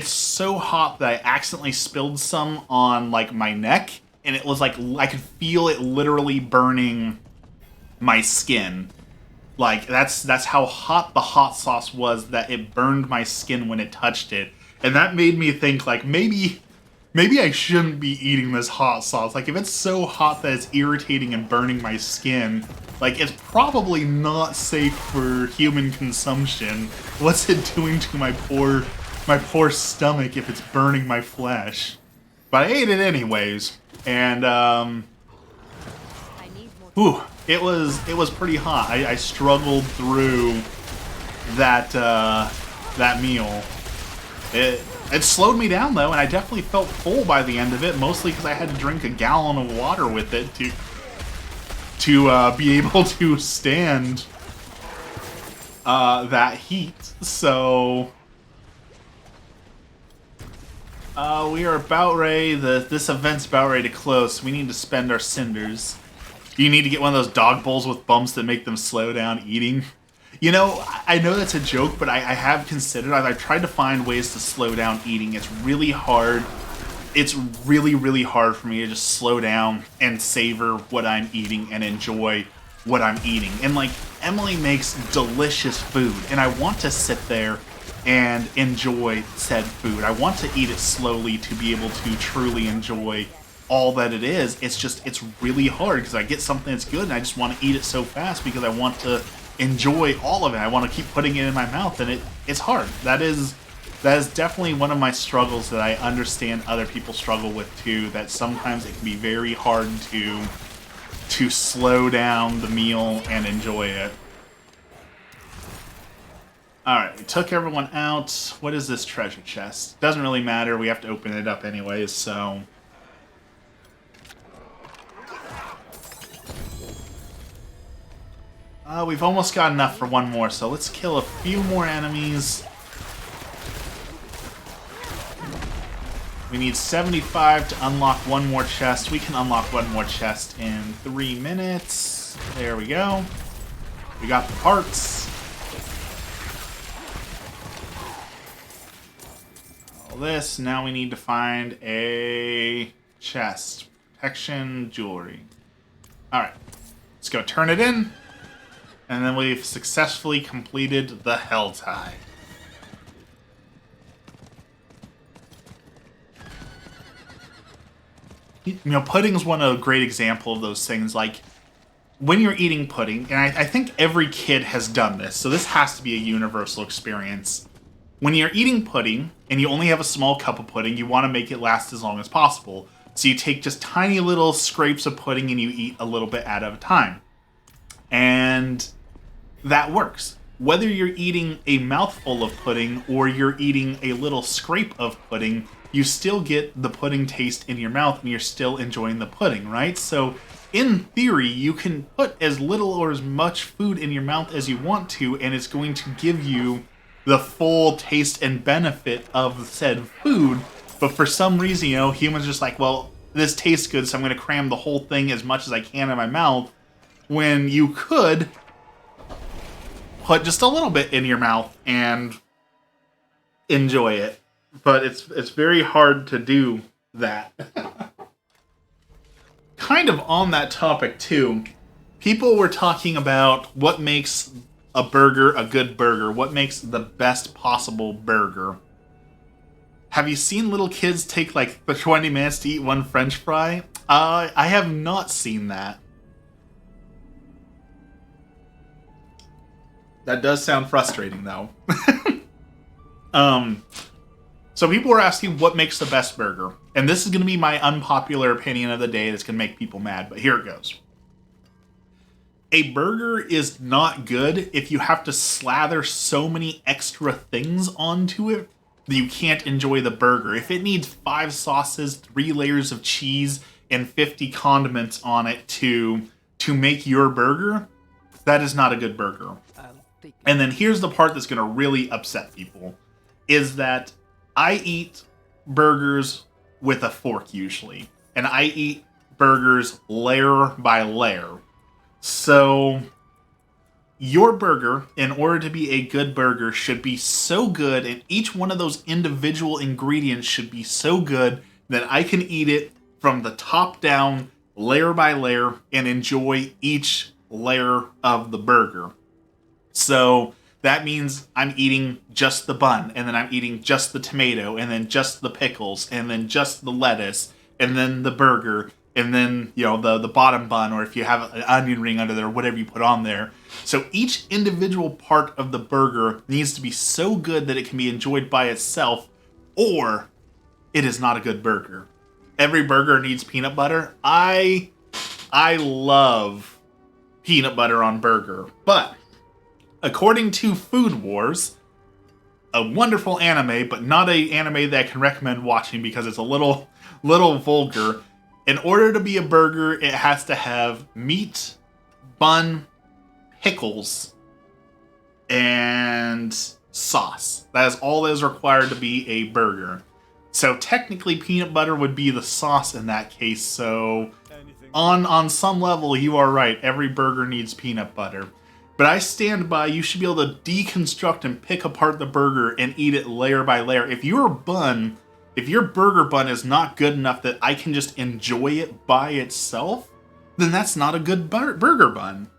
so hot that I accidentally spilled some on like my neck, and it was like I could feel it literally burning my skin. Like, that's how hot the hot sauce was that it burned my skin when it touched it. And that made me think, like, maybe I shouldn't be eating this hot sauce. Like, if it's so hot that it's irritating and burning my skin, like, it's probably not safe for human consumption. What's it doing to my poor stomach if it's burning my flesh? But I ate it anyways. And, whew. It was pretty hot. I struggled through that meal. It slowed me down though, and I definitely felt full by the end of it. Mostly because I had to drink a gallon of water with it to be able to stand that heat. So we are about ready. This event's about ready to close. So we need to spend our cinders. You need to get one of those dog bowls with bumps that make them slow down eating. You know, I know that's a joke, but I have considered, I've tried to find ways to slow down eating. It's really hard. It's really, really hard for me to just slow down and savor what I'm eating and enjoy what I'm eating. And like, Emily makes delicious food, and I want to sit there and enjoy said food. I want to eat it slowly to be able to truly enjoy all that it is. It's really hard because I get something that's good and I just want to eat it so fast because I want to enjoy all of it. I want to keep putting it in my mouth, and it's hard. That is definitely one of my struggles that I understand other people struggle with too, that sometimes it can be very hard to slow down the meal and enjoy it. Alright, we took everyone out. What is this treasure chest? Doesn't really matter, we have to open it up anyways, so we've almost got enough for one more, so let's kill a few more enemies. We need 75 to unlock one more chest. We can unlock one more chest in 3 minutes. There we go. We got the parts. All this. Now we need to find a chest. Protection, jewelry. Alright. Let's go turn it in. And then we've successfully completed the Hell Tie. You know, pudding's one of a great example of those things. Like, when you're eating pudding, and I think every kid has done this, so this has to be a universal experience. When you're eating pudding, and you only have a small cup of pudding, you want to make it last as long as possible. So you take just tiny little scrapes of pudding and you eat a little bit at a time. And that works. Whether you're eating a mouthful of pudding or you're eating a little scrape of pudding, you still get the pudding taste in your mouth and you're still enjoying the pudding, right? So in theory, you can put as little or as much food in your mouth as you want to, and it's going to give you the full taste and benefit of said food. But for some reason, you know, humans are just like, well, this tastes good, so I'm going to cram the whole thing as much as I can in my mouth, when you could put just a little bit in your mouth and enjoy it. But it's very hard to do that. Kind of on that topic, too, people were talking about what makes a burger a good burger, what makes the best possible burger. Have you seen little kids take like 20 minutes to eat one French fry? I have not seen that. That does sound frustrating, though. So people were asking what makes the best burger. And this is going to be my unpopular opinion of the day that's going to make people mad, but here it goes. A burger is not good if you have to slather so many extra things onto it that you can't enjoy the burger. If it needs 5 sauces, 3 layers of cheese, and 50 condiments on it to make your burger, that is not a good burger. And then here's the part that's going to really upset people, is that I eat burgers with a fork usually, and I eat burgers layer by layer. So your burger, in order to be a good burger, should be so good, and each one of those individual ingredients should be so good that I can eat it from the top down, layer by layer, and enjoy each layer of the burger. So that means I'm eating just the bun, and then I'm eating just the tomato, and then just the pickles, and then just the lettuce, and then the burger, and then, you know, the bottom bun, or if you have an onion ring under there, whatever you put on there. So each individual part of the burger needs to be so good that it can be enjoyed by itself, or it is not a good burger. Every burger needs peanut butter. I love peanut butter on burger, but according to Food Wars, a wonderful anime, but not an anime that I can recommend watching because it's a little vulgar. In order to be a burger, it has to have meat, bun, pickles, and sauce. That is all that is required to be a burger. So technically, peanut butter would be the sauce in that case. So on some level, you are right. Every burger needs peanut butter. But I stand by, you should be able to deconstruct and pick apart the burger and eat it layer by layer. If your burger bun is not good enough that I can just enjoy it by itself, then that's not a good burger bun.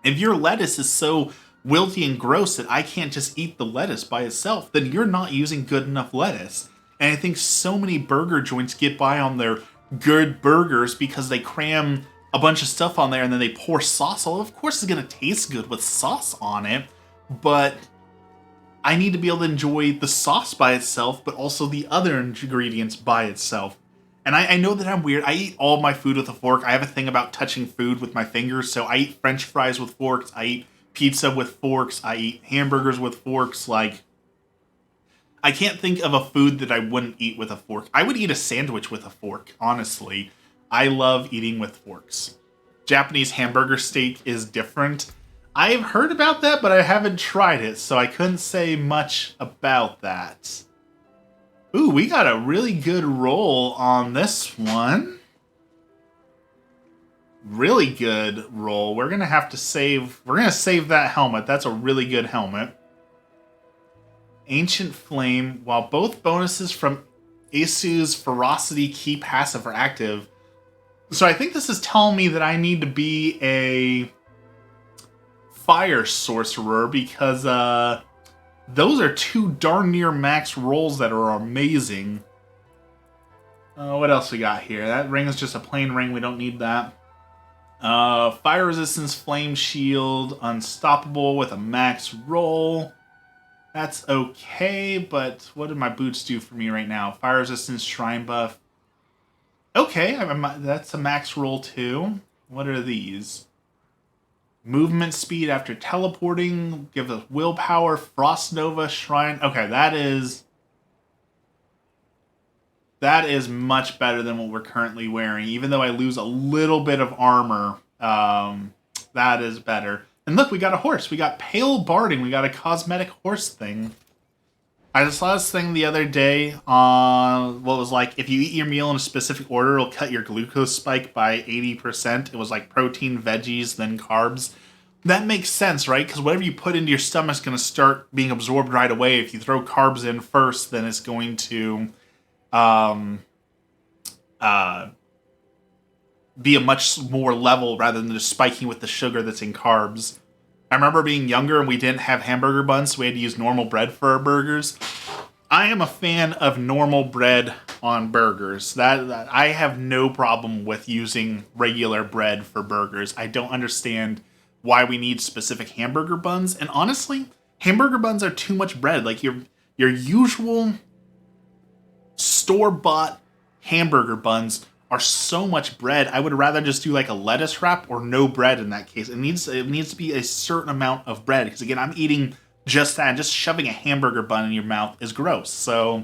If your lettuce is so wilty and gross that I can't just eat the lettuce by itself, then you're not using good enough lettuce. And I think so many burger joints get by on their good burgers because they cram a bunch of stuff on there and then they pour sauce. Well, of course it's going to taste good with sauce on it, but I need to be able to enjoy the sauce by itself, but also the other ingredients by itself. And I know that I'm weird. I eat all my food with a fork. I have a thing about touching food with my fingers, so I eat French fries with forks. I eat pizza with forks. I eat hamburgers with forks. Like, I can't think of a food that I wouldn't eat with a fork. I would eat a sandwich with a fork, honestly. I love eating with forks. Japanese hamburger steak is different. I've heard about that, but I haven't tried it, so I couldn't say much about that. Ooh, we got a really good roll on this one. Really good roll. We're gonna have to save. We're gonna save that helmet. That's a really good helmet. Ancient Flame. While both bonuses from Isu's Ferocity Key passive are active. So I think this is telling me that I need to be a Fire Sorcerer because those are two darn near max rolls that are amazing. What else we got here? That ring is just a plain ring. We don't need that. Fire Resistance, Flame Shield, Unstoppable with a max roll. That's okay, but what did my boots do for me right now? Fire Resistance, Shrine Buff. Okay, that's a max roll too. What are these? Movement speed after teleporting. Give us willpower. Frost Nova. Shrine. Okay, that is much better than what we're currently wearing. Even though I lose a little bit of armor, that is better. And look, we got a horse. We got Pale Barding. We got a cosmetic horse thing. I just saw this thing the other day on what was like, if you eat your meal in a specific order, it'll cut your glucose spike by 80%. It was like protein, veggies, then carbs. That makes sense, right? Because whatever you put into your stomach is going to start being absorbed right away. If you throw carbs in first, then it's going to be a much more level rather than just spiking with the sugar that's in carbs. I remember being younger and we didn't have hamburger buns, so we had to use normal bread for our burgers. I am a fan of normal bread on burgers. That I have no problem with using regular bread for burgers. I don't understand why we need specific hamburger buns. And honestly, hamburger buns are too much bread. Like your usual store-bought hamburger buns are so much bread. I would rather just do like a lettuce wrap or no bread in that case. It needs to be a certain amount of bread because again, I'm eating just that. And just shoving a hamburger bun in your mouth is gross. So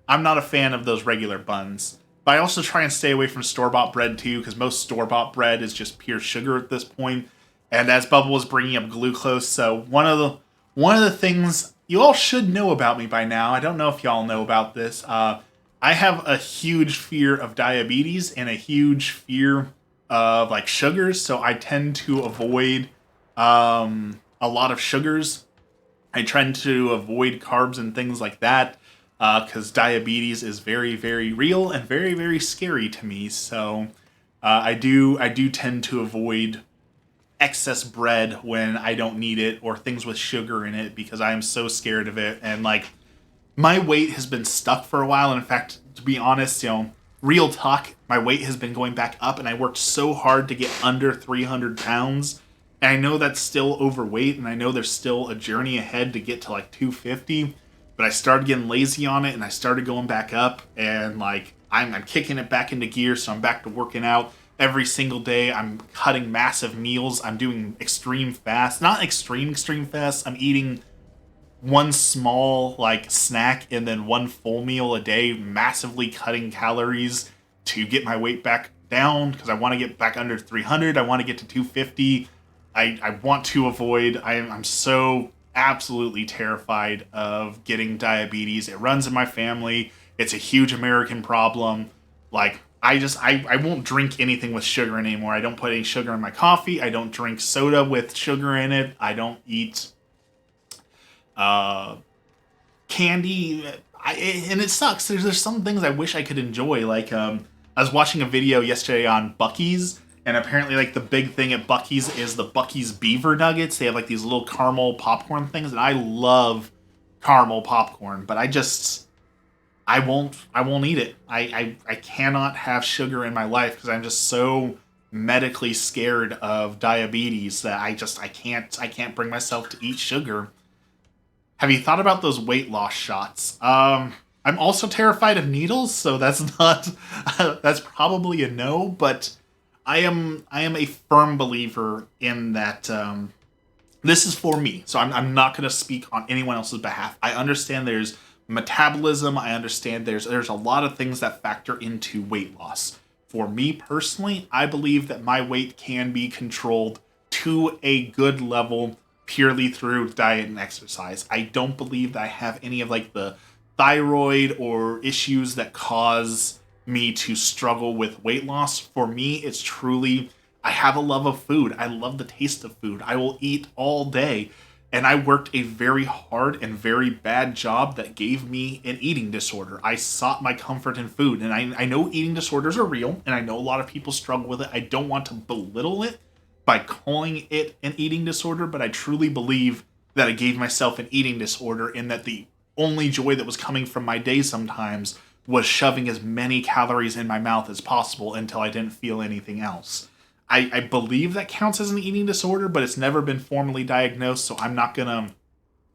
I'm not a fan of those regular buns. But I also try and stay away from store-bought bread too because most store-bought bread is just pure sugar at this point. And as Bubble was bringing up glucose, so one of the things you all should know about me by now. I don't know if y'all know about this. I have a huge fear of diabetes and a huge fear of like sugars, so I tend to avoid a lot of sugars. I tend to avoid carbs and things like that because diabetes is very, very real and very, very scary to me. So I do tend to avoid excess bread when I don't need it or things with sugar in it because I am so scared of it. And like my weight has been stuck for a while. And in fact, to be honest, real talk, my weight has been going back up and I worked so hard to get under 300 pounds. And I know that's still overweight and I know there's still a journey ahead to get to like 250, but I started getting lazy on it and I started going back up and like I'm kicking it back into gear. So I'm back to working out every single day. I'm cutting massive meals. I'm doing extreme fast, not extreme fast. I'm eating one small like snack and then one full meal a day, massively cutting calories to get my weight back down because I want to get back under 300. I want to get to 250. I want to avoid. I'm so absolutely terrified of getting diabetes. It runs in my family. It's a huge American problem. Like I won't drink anything with sugar anymore. I don't put any sugar in my coffee. I don't drink soda with sugar in it. I don't eat candy. And it sucks. There's some things I wish I could enjoy. Like I was watching a video yesterday on Buc-ee's, and apparently like the big thing at Buc-ee's is the Buc-ee's Beaver Nuggets. They have like these little caramel popcorn things, and I love caramel popcorn, but I won't eat it. I cannot have sugar in my life because I'm just so medically scared of diabetes that I can't bring myself to eat sugar. Have you thought about those weight loss shots? I'm also terrified of needles, so that's not that's probably a no, but I am a firm believer in that this is for me. So I'm not going to speak on anyone else's behalf. I understand there's metabolism. I understand there's a lot of things that factor into weight loss. For me personally, I believe that my weight can be controlled to a good level purely through diet and exercise. I don't believe that I have any of like the thyroid or issues that cause me to struggle with weight loss. For me, it's truly, I have a love of food. I love the taste of food. I will eat all day. And I worked a very hard and very bad job that gave me an eating disorder. I sought my comfort in food. And I know eating disorders are real, and I know a lot of people struggle with it. I don't want to belittle it by calling it an eating disorder, but I truly believe that I gave myself an eating disorder, and that the only joy that was coming from my day sometimes was shoving as many calories in my mouth as possible until I didn't feel anything else. I believe that counts as an eating disorder, but it's never been formally diagnosed, so I'm not gonna...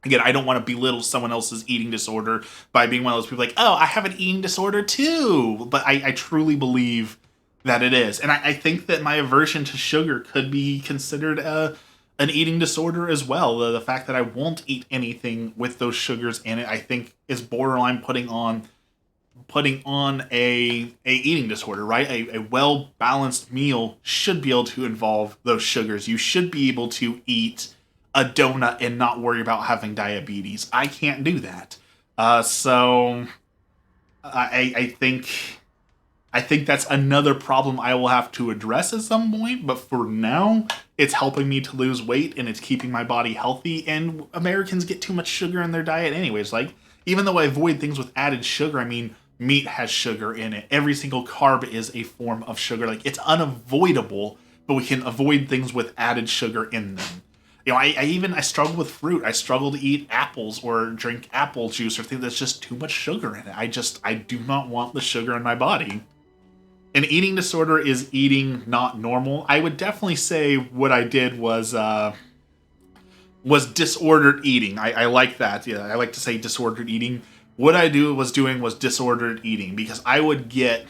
Again, I don't want to belittle someone else's eating disorder by being one of those people like, oh, I have an eating disorder too! But I truly believe that it is. And I think that my aversion to sugar could be considered an eating disorder as well. The fact that I won't eat anything with those sugars in it, I think, is borderline putting on a eating disorder, right? A well-balanced meal should be able to involve those sugars. You should be able to eat a donut and not worry about having diabetes. I can't do that. So I think that's another problem I will have to address at some point, but for now, it's helping me to lose weight and it's keeping my body healthy, and Americans get too much sugar in their diet anyways. Like, even though I avoid things with added sugar, I mean, meat has sugar in it. Every single carb is a form of sugar. Like, it's unavoidable, but we can avoid things with added sugar in them. You know, I struggle with fruit. I struggle to eat apples or drink apple juice or things that's just too much sugar in it. I do not want the sugar in my body. An eating disorder is eating not normal. I would definitely say what I did was disordered eating. I like that. Yeah, I like to say disordered eating. What I was doing was disordered eating, because I would get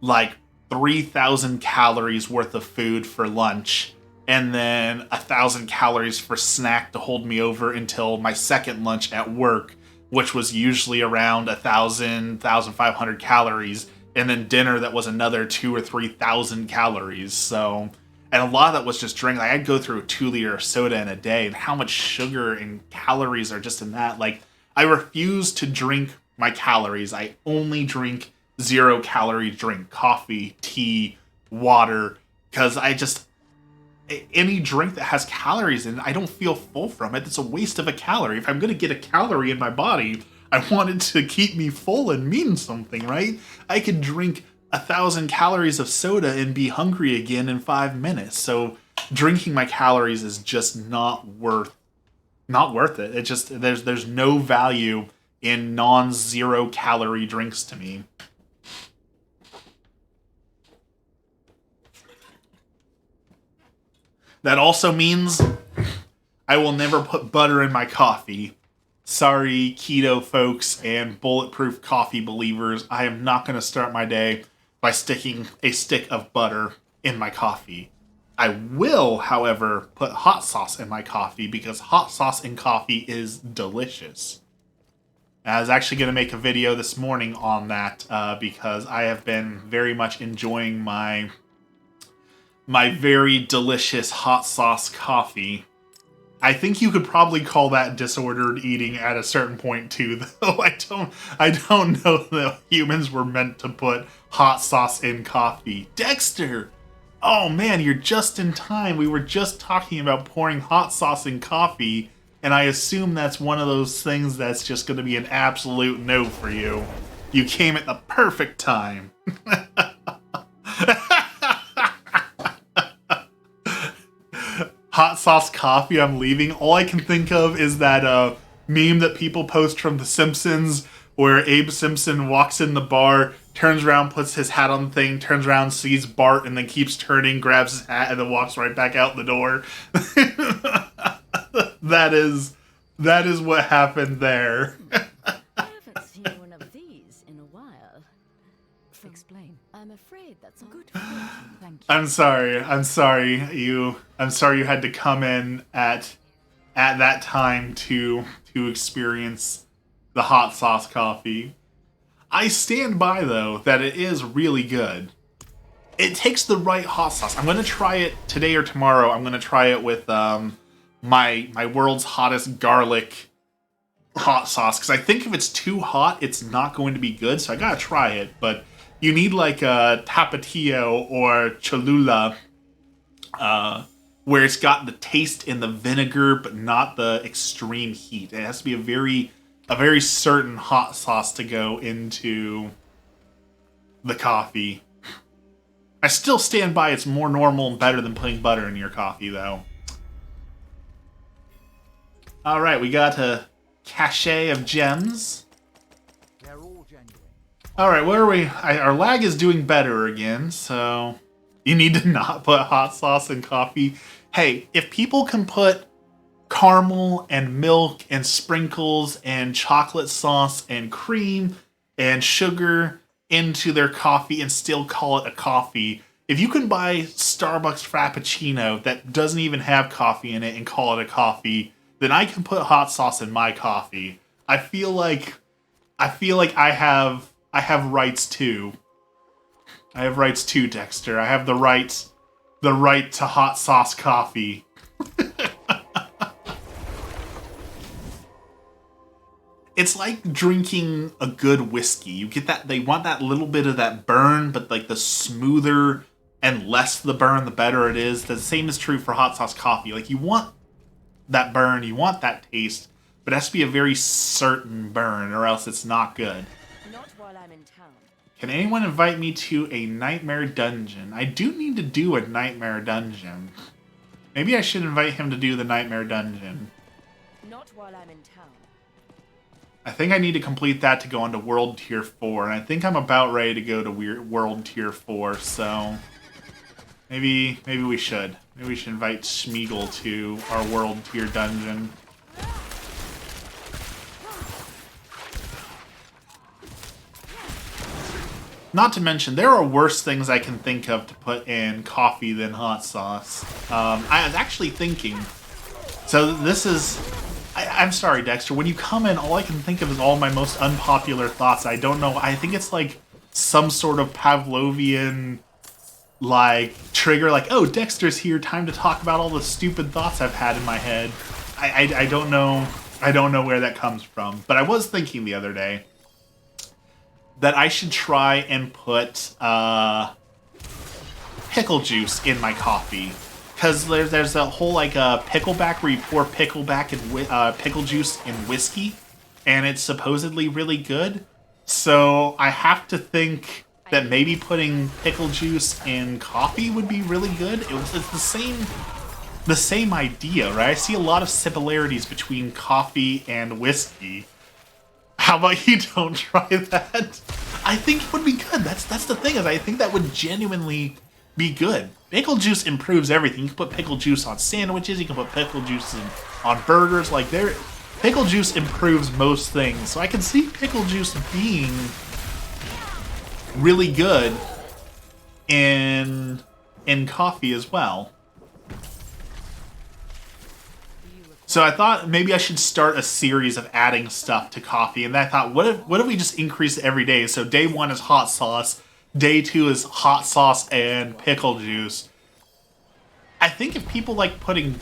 like 3,000 calories worth of food for lunch, and then 1,000 calories for snack to hold me over until my second lunch at work, which was usually around 1,500 calories, and then dinner that was another 2,000 or 3,000 calories. So, and a lot of that was just drink. Like, I'd go through a 2-liter of soda in a day, and how much sugar and calories are just in that. Like, I refuse to drink my calories. I only drink 0-calorie drink, coffee, tea, water, because any drink that has calories in it, I don't feel full from it. It's a waste of a calorie. If I'm going to get a calorie in my body, I want it to keep me full and mean something, right? I could drink 1,000 calories of soda and be hungry again in 5 minutes. So drinking my calories is just not worth it. It just, there's no value in non-zero calorie drinks to me. That also means I will never put butter in my coffee. Sorry, keto folks and bulletproof coffee believers. I am not going to start my day by sticking a stick of butter in my coffee. I will, however, put hot sauce in my coffee, because hot sauce in coffee is delicious. I was actually going to make a video this morning on that because I have been very much enjoying my very delicious hot sauce coffee. I think you could probably call that disordered eating at a certain point too, though I don't know that humans were meant to put hot sauce in coffee. Dexter! Oh man, you're just in time. We were just talking about pouring hot sauce in coffee, and I assume that's one of those things that's just going to be an absolute no for you. You came at the perfect time. Hot sauce coffee, I'm leaving. All I can think of is that meme that people post from The Simpsons where Abe Simpson walks in the bar, turns around, puts his hat on the thing, turns around, sees Bart, and then keeps turning, grabs his hat, and then walks right back out the door. That is what happened there. I haven't seen one of these in a while. Explain. I'm afraid that's good fortune. Thank you. I'm sorry you had to come in at that time to experience the hot sauce coffee. I stand by, though, that it is really good. It takes the right hot sauce. I'm going to try it today or tomorrow. I'm going to try it with my world's hottest garlic hot sauce, because I think if it's too hot, it's not going to be good, so I gotta try it. But you need like a Tapatio or Cholula, where it's got the taste in the vinegar, but not the extreme heat. It has to be a very certain hot sauce to go into the coffee. I still stand by it's more normal and better than putting butter in your coffee, though. Alright, we got a cachet of gems. Alright, where are we? Our lag is doing better again, so you need to not put hot sauce in coffee. Hey, if people can put caramel and milk and sprinkles and chocolate sauce and cream and sugar into their coffee and still call it a coffee, if you can buy Starbucks Frappuccino that doesn't even have coffee in it and call it a coffee, then I can put hot sauce in my coffee. I feel like I have rights too. I have rights too, Dexter. I have the right to hot sauce coffee. It's like drinking a good whiskey. You get that, they want that little bit of that burn, but like the smoother and less the burn, the better it is. The same is true for hot sauce coffee. Like you want that burn, you want that taste, but it has to be a very certain burn or else it's not good. Not while I'm in town. Can anyone invite me to a nightmare dungeon? I do need to do a nightmare dungeon. Maybe I should invite him to do the nightmare dungeon. Not while I'm in town. I think I need to complete that to go on to World Tier 4, and I think I'm about ready to go to World Tier 4, so maybe we should. Maybe we should invite Smeagol to our World Tier dungeon. Not to mention, there are worse things I can think of to put in coffee than hot sauce. I was actually thinking, so this is... I'm sorry, Dexter. When you come in, all I can think of is all my most unpopular thoughts. I don't know. I think it's like some sort of Pavlovian, like, trigger. Like, oh, Dexter's here. Time to talk about all the stupid thoughts I've had in my head. I don't know. I don't know where that comes from. But I was thinking the other day that I should try and put pickle juice in my coffee. Because there's a whole, like, pickleback where you pour pickleback and pickle juice in whiskey, and it's supposedly really good. So I have to think that maybe putting pickle juice in coffee would be really good. It's the same idea, right? I see a lot of similarities between coffee and whiskey. How about you don't try that? I think it would be good. That's the thing, is I think that would genuinely be good. Pickle juice improves everything. You can put pickle juice on sandwiches, you can put pickle juice on burgers, like pickle juice improves most things. So I can see pickle juice being really good in coffee as well. So I thought maybe I should start a series of adding stuff to coffee, and then I thought, what if we just increase it every day? So day 1 is hot sauce, day 2 is hot sauce and pickle juice. I think if people like putting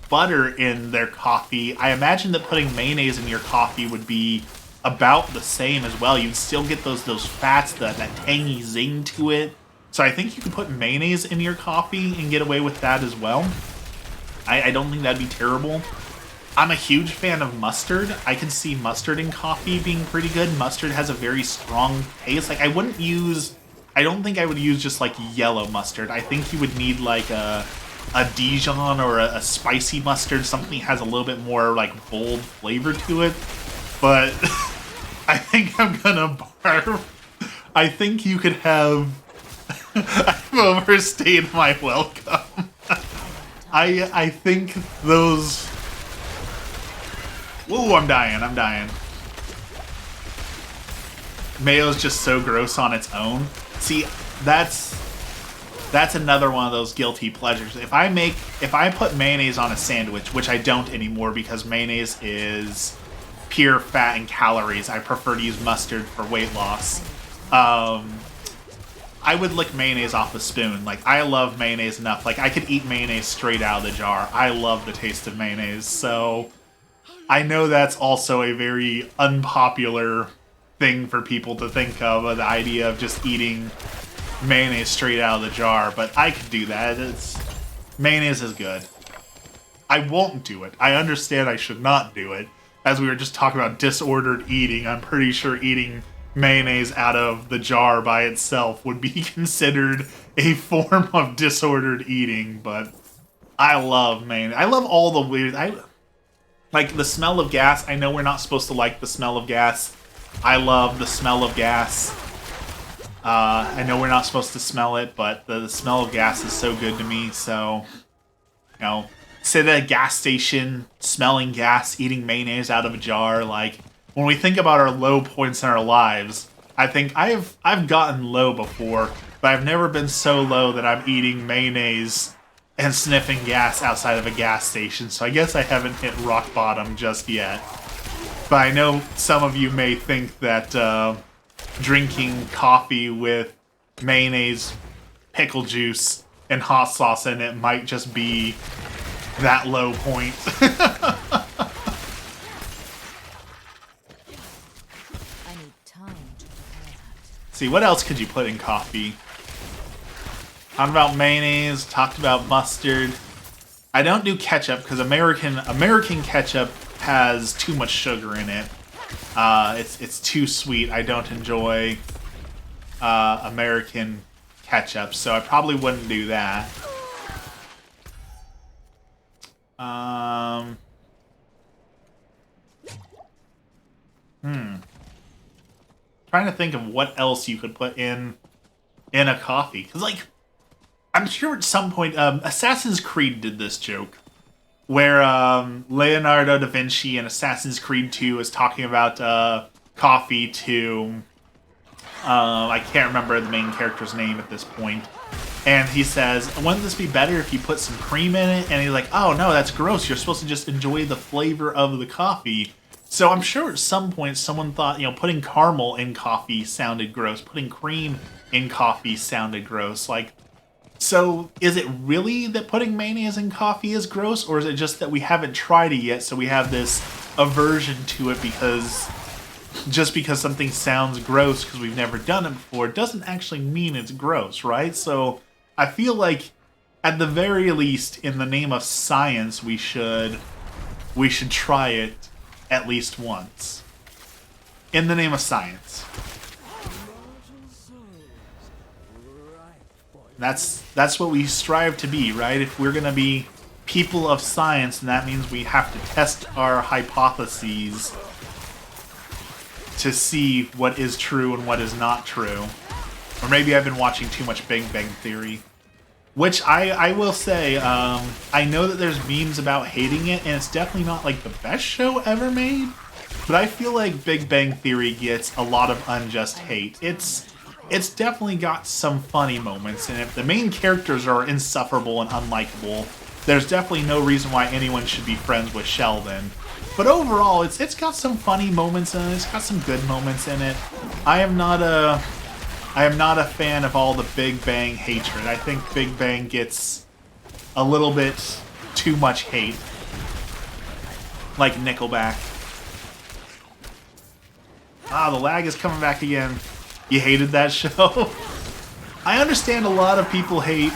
butter in their coffee, I imagine that putting mayonnaise in your coffee would be about the same as well. You'd still get those fats, that tangy zing to it. So I think you could put mayonnaise in your coffee and get away with that as well. I don't think that'd be terrible. I'm a huge fan of mustard. I can see mustard in coffee being pretty good. Mustard has a very strong taste. Like, I don't think I would use just like yellow mustard. I think you would need like a Dijon or a spicy mustard, something that has a little bit more like bold flavor to it. But I think I'm gonna barf. I think you could have... I've overstayed my welcome. I think those... Whoa, I'm dying. Mayo's just so gross on its own. See, that's another one of those guilty pleasures. If I put mayonnaise on a sandwich, which I don't anymore because mayonnaise is pure fat and calories, I prefer to use mustard for weight loss. I would lick mayonnaise off a spoon. Like, I love mayonnaise enough. Like, I could eat mayonnaise straight out of the jar. I love the taste of mayonnaise. So I know that's also a very unpopular thing for people to think of, the idea of just eating mayonnaise straight out of the jar, but I could do that. Mayonnaise is good. I won't do it. I understand I should not do it. As we were just talking about disordered eating, I'm pretty sure eating mayonnaise out of the jar by itself would be considered a form of disordered eating, but I love mayonnaise. I love all the weird... like the smell of gas. I know we're not supposed to like the smell of gas. I love the smell of gas. I know we're not supposed to smell it, but the smell of gas is so good to me, so... You know, sit at a gas station, smelling gas, eating mayonnaise out of a jar, like... When we think about our low points in our lives, I think I've gotten low before, but I've never been so low that I'm eating mayonnaise and sniffing gas outside of a gas station, so I guess I haven't hit rock bottom just yet. But I know some of you may think that drinking coffee with mayonnaise, pickle juice, and hot sauce in it might just be that low point. See, what else could you put in coffee? Talked about mayonnaise, talked about mustard. I don't do ketchup because American ketchup has too much sugar in it. It's too sweet. I don't enjoy American ketchup, so I probably wouldn't do that. Trying to think of what else you could put in a coffee, because like I'm sure at some point Assassin's Creed did this joke where Leonardo da Vinci in Assassin's Creed 2 is talking about coffee to I can't remember the main character's name at this point, and he says, wouldn't this be better if you put some cream in it? And he's like, oh no, that's gross, you're supposed to just enjoy the flavor of the coffee. So I'm sure at some point someone thought, you know, putting caramel in coffee sounded gross. Putting cream in coffee sounded gross. Like, so is it really that putting mayonnaise in coffee is gross? Or is it just that we haven't tried it yet, so we have this aversion to it because... just because something sounds gross because we've never done it before doesn't actually mean it's gross, right? So I feel like, at the very least, in the name of science, we should try it at least once. In the name of science. That's what we strive to be, right? If we're gonna be people of science, then that means we have to test our hypotheses to see what is true and what is not true. Or maybe I've been watching too much Big Bang Theory. Which I will say, I know that there's memes about hating it, and it's definitely not like the best show ever made, but I feel like Big Bang Theory gets a lot of unjust hate. It's definitely got some funny moments, and if the main characters are insufferable and unlikable, there's definitely no reason why anyone should be friends with Sheldon. But overall, it's got some funny moments in it, it's got some good moments in it. I am not a fan of all the Big Bang hatred. I think Big Bang gets a little bit too much hate. Like Nickelback. Ah, the lag is coming back again. You hated that show? I understand a lot of people hate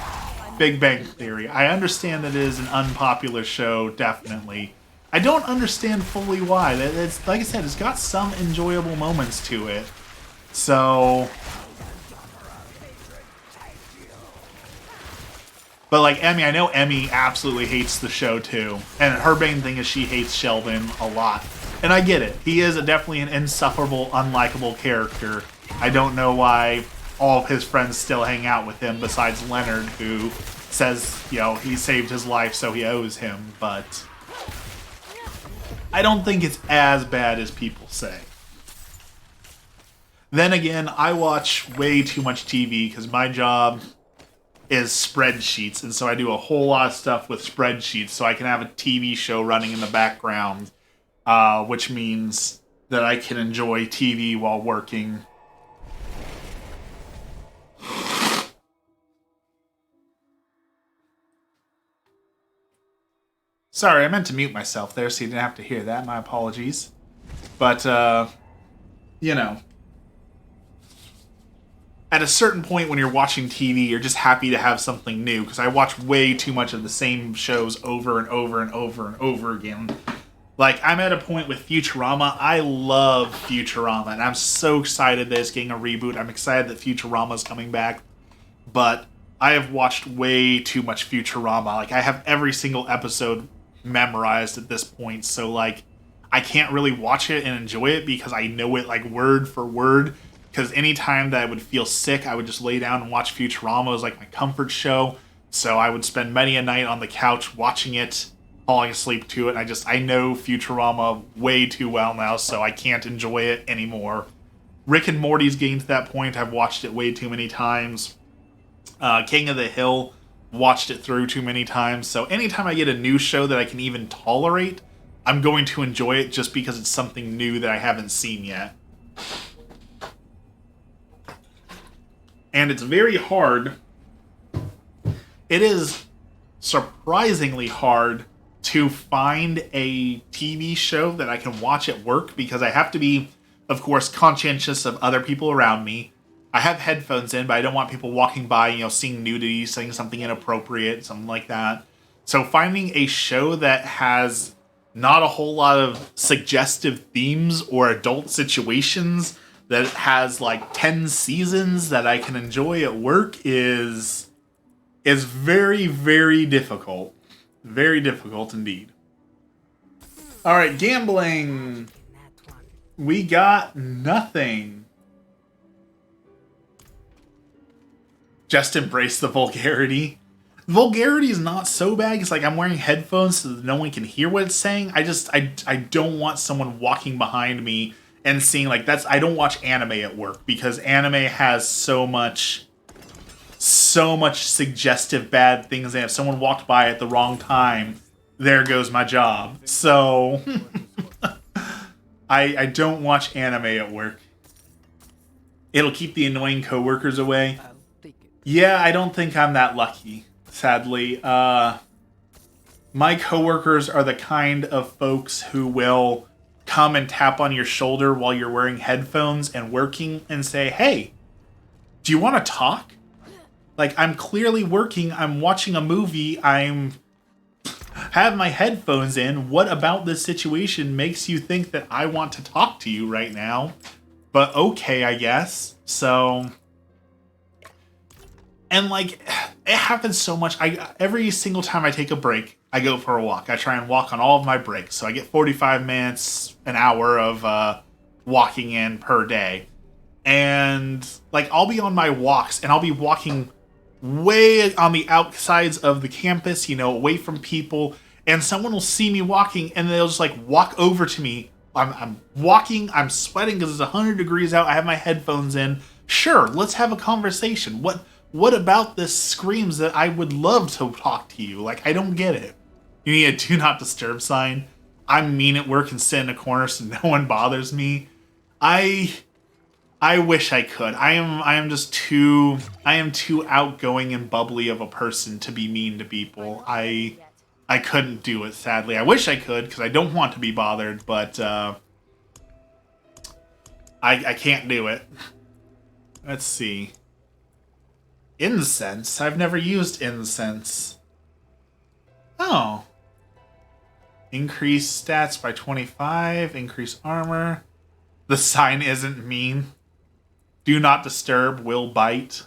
Big Bang Theory. I understand that it is an unpopular show, definitely. I don't understand fully why. It's, like I said, it's got some enjoyable moments to it. So... But like Emmy, I know Emmy absolutely hates the show too. And her main thing is she hates Sheldon a lot. And I get it. He is definitely an insufferable, unlikable character. I don't know why all of his friends still hang out with him besides Leonard, who says, you know, he saved his life so he owes him. But I don't think it's as bad as people say. Then again, I watch way too much TV because my job is spreadsheets, and so I do a whole lot of stuff with spreadsheets so I can have a TV show running in the background, which means that I can enjoy TV while working. Sorry, I meant to mute myself there so you didn't have to hear that. My apologies. But, you know, at a certain point when you're watching TV, you're just happy to have something new, because I watch way too much of the same shows over and over and over and over again. Like, I'm at a point with Futurama. I love Futurama, and I'm so excited that it's getting a reboot. I'm excited that Futurama's coming back. But I have watched way too much Futurama. Like, I have every single episode memorized at this point, so, like, I can't really watch it and enjoy it because I know it, like, word for word. Because anytime that I would feel sick, I would just lay down and watch Futurama. It was like my comfort show. So I would spend many a night on the couch watching it, falling asleep to it. I know Futurama way too well now, so I can't enjoy it anymore. Rick and Morty's getting to that point. I've watched it way too many times. King of the Hill, watched it through too many times. So anytime I get a new show that I can even tolerate, I'm going to enjoy it just because it's something new that I haven't seen yet. And it's very hard. It is surprisingly hard to find a TV show that I can watch at work, because I have to be, of course, conscientious of other people around me. I have headphones in, but I don't want people walking by, seeing nudity, saying something inappropriate, something like that. So finding a show that has not a whole lot of suggestive themes or adult situations, that has like 10 seasons that I can enjoy at work is very, very difficult. Very difficult indeed. Alright, gambling. We got nothing. Just embrace the vulgarity. Vulgarity is not so bad. It's like I'm wearing headphones so that no one can hear what it's saying. I don't want someone walking behind me and seeing, like, I don't watch anime at work, because anime has so much suggestive bad things, and if someone walked by at the wrong time, there goes my job. So, I don't watch anime at work. It'll keep the annoying coworkers away. Yeah, I don't think I'm that lucky, sadly. My coworkers are the kind of folks who will come and tap on your shoulder while you're wearing headphones and working and say, "Hey, do you want to talk?" Like, I'm clearly working, I'm watching a movie, have my headphones in. What about this situation makes you think that I want to talk to you right now? But okay, I guess. So, and like, it happens so much. Every single time I take a break, I go for a walk. I try and walk on all of my breaks. So I get 45 minutes, an hour of walking in per day. And like, I'll be on my walks and I'll be walking way on the outsides of the campus, away from people. And someone will see me walking and they'll just like walk over to me. I'm walking, I'm sweating because it's 100 degrees out. I have my headphones in. Sure, let's have a conversation. What about this screams that I would love to talk to you? Like, I don't get it. You need a do not disturb sign. I'm mean at work and sit in a corner so no one bothers me. I wish I could. I am too outgoing and bubbly of a person to be mean to people. I couldn't do it, sadly. I wish I could, because I don't want to be bothered, but I can't do it. Let's see. Incense? I've never used incense. Oh. Increase stats by 25. Increase armor. The sign isn't mean. Do not disturb. Will bite.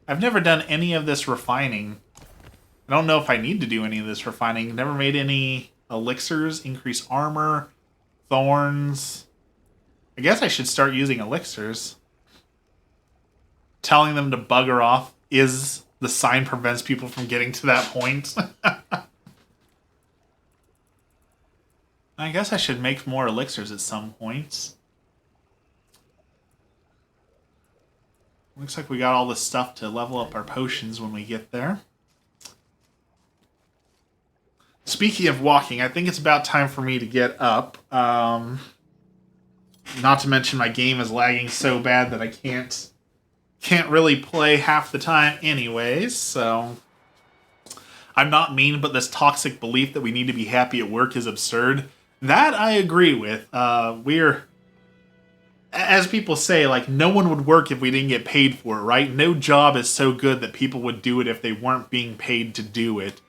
I've never done any of this refining. I don't know if I need to do any of this refining. Never made any elixirs. Increase armor. Thorns. I guess I should start using elixirs. Telling them to bugger off is the sign prevents people from getting to that point. I guess I should make more elixirs at some point. Looks like we got all this stuff to level up our potions when we get there. Speaking of walking, I think it's about time for me to get up. Not to mention my game is lagging so bad that I can't really play half the time anyways, so I'm not mean, but this toxic belief that we need to be happy at work is absurd. That I agree with. As people say, like, no one would work if we didn't get paid for it, right? No job is so good that people would do it if they weren't being paid to do it.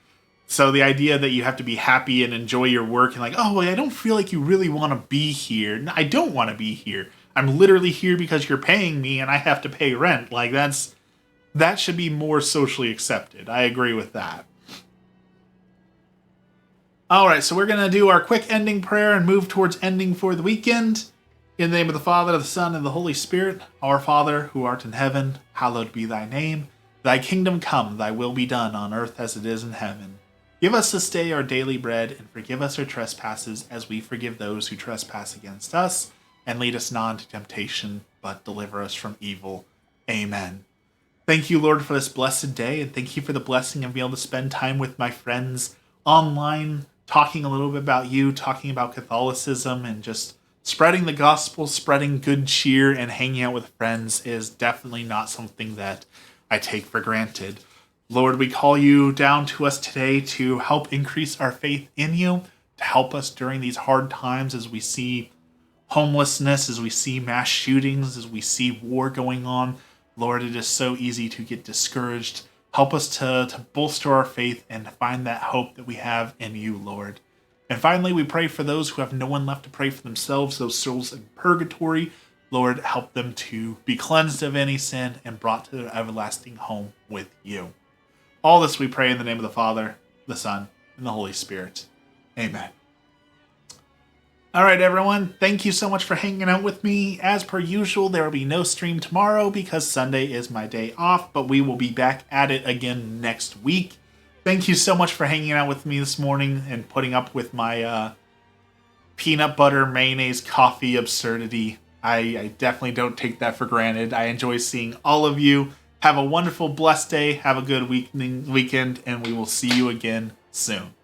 So the idea that you have to be happy and enjoy your work and like, oh, well, I don't feel like you really want to be here. No, I don't want to be here. I'm literally here because you're paying me and I have to pay rent. Like, that should be more socially accepted. I agree with that. All right, so we're going to do our quick ending prayer and move towards ending for the weekend. In the name of the Father, the Son, and the Holy Spirit, our Father, who art in heaven, hallowed be thy name. Thy kingdom come, thy will be done on earth as it is in heaven. Give us this day our daily bread, and forgive us our trespasses as we forgive those who trespass against us. And lead us not into temptation, but deliver us from evil. Amen. Thank you, Lord, for this blessed day, and thank you for the blessing of being able to spend time with my friends online, talking a little bit about you, talking about Catholicism, and just spreading the gospel, spreading good cheer, and hanging out with friends is definitely not something that I take for granted. Lord, we call you down to us today to help increase our faith in you, to help us during these hard times as we see homelessness, as we see mass shootings, as we see war going on. Lord, it is so easy to get discouraged. Help us to bolster our faith and find that hope that we have in you, Lord. And finally, we pray for those who have no one left to pray for themselves, those souls in purgatory. Lord, help them to be cleansed of any sin and brought to their everlasting home with you. All this we pray in the name of the Father, the Son, and the Holy Spirit. Amen. All right, everyone. Thank you so much for hanging out with me. As per usual, there will be no stream tomorrow because Sunday is my day off, but we will be back at it again next week. Thank you so much for hanging out with me this morning and putting up with my peanut butter mayonnaise coffee absurdity. I definitely don't take that for granted. I enjoy seeing all of you. Have a wonderful, blessed day. Have a good weekend, and we will see you again soon.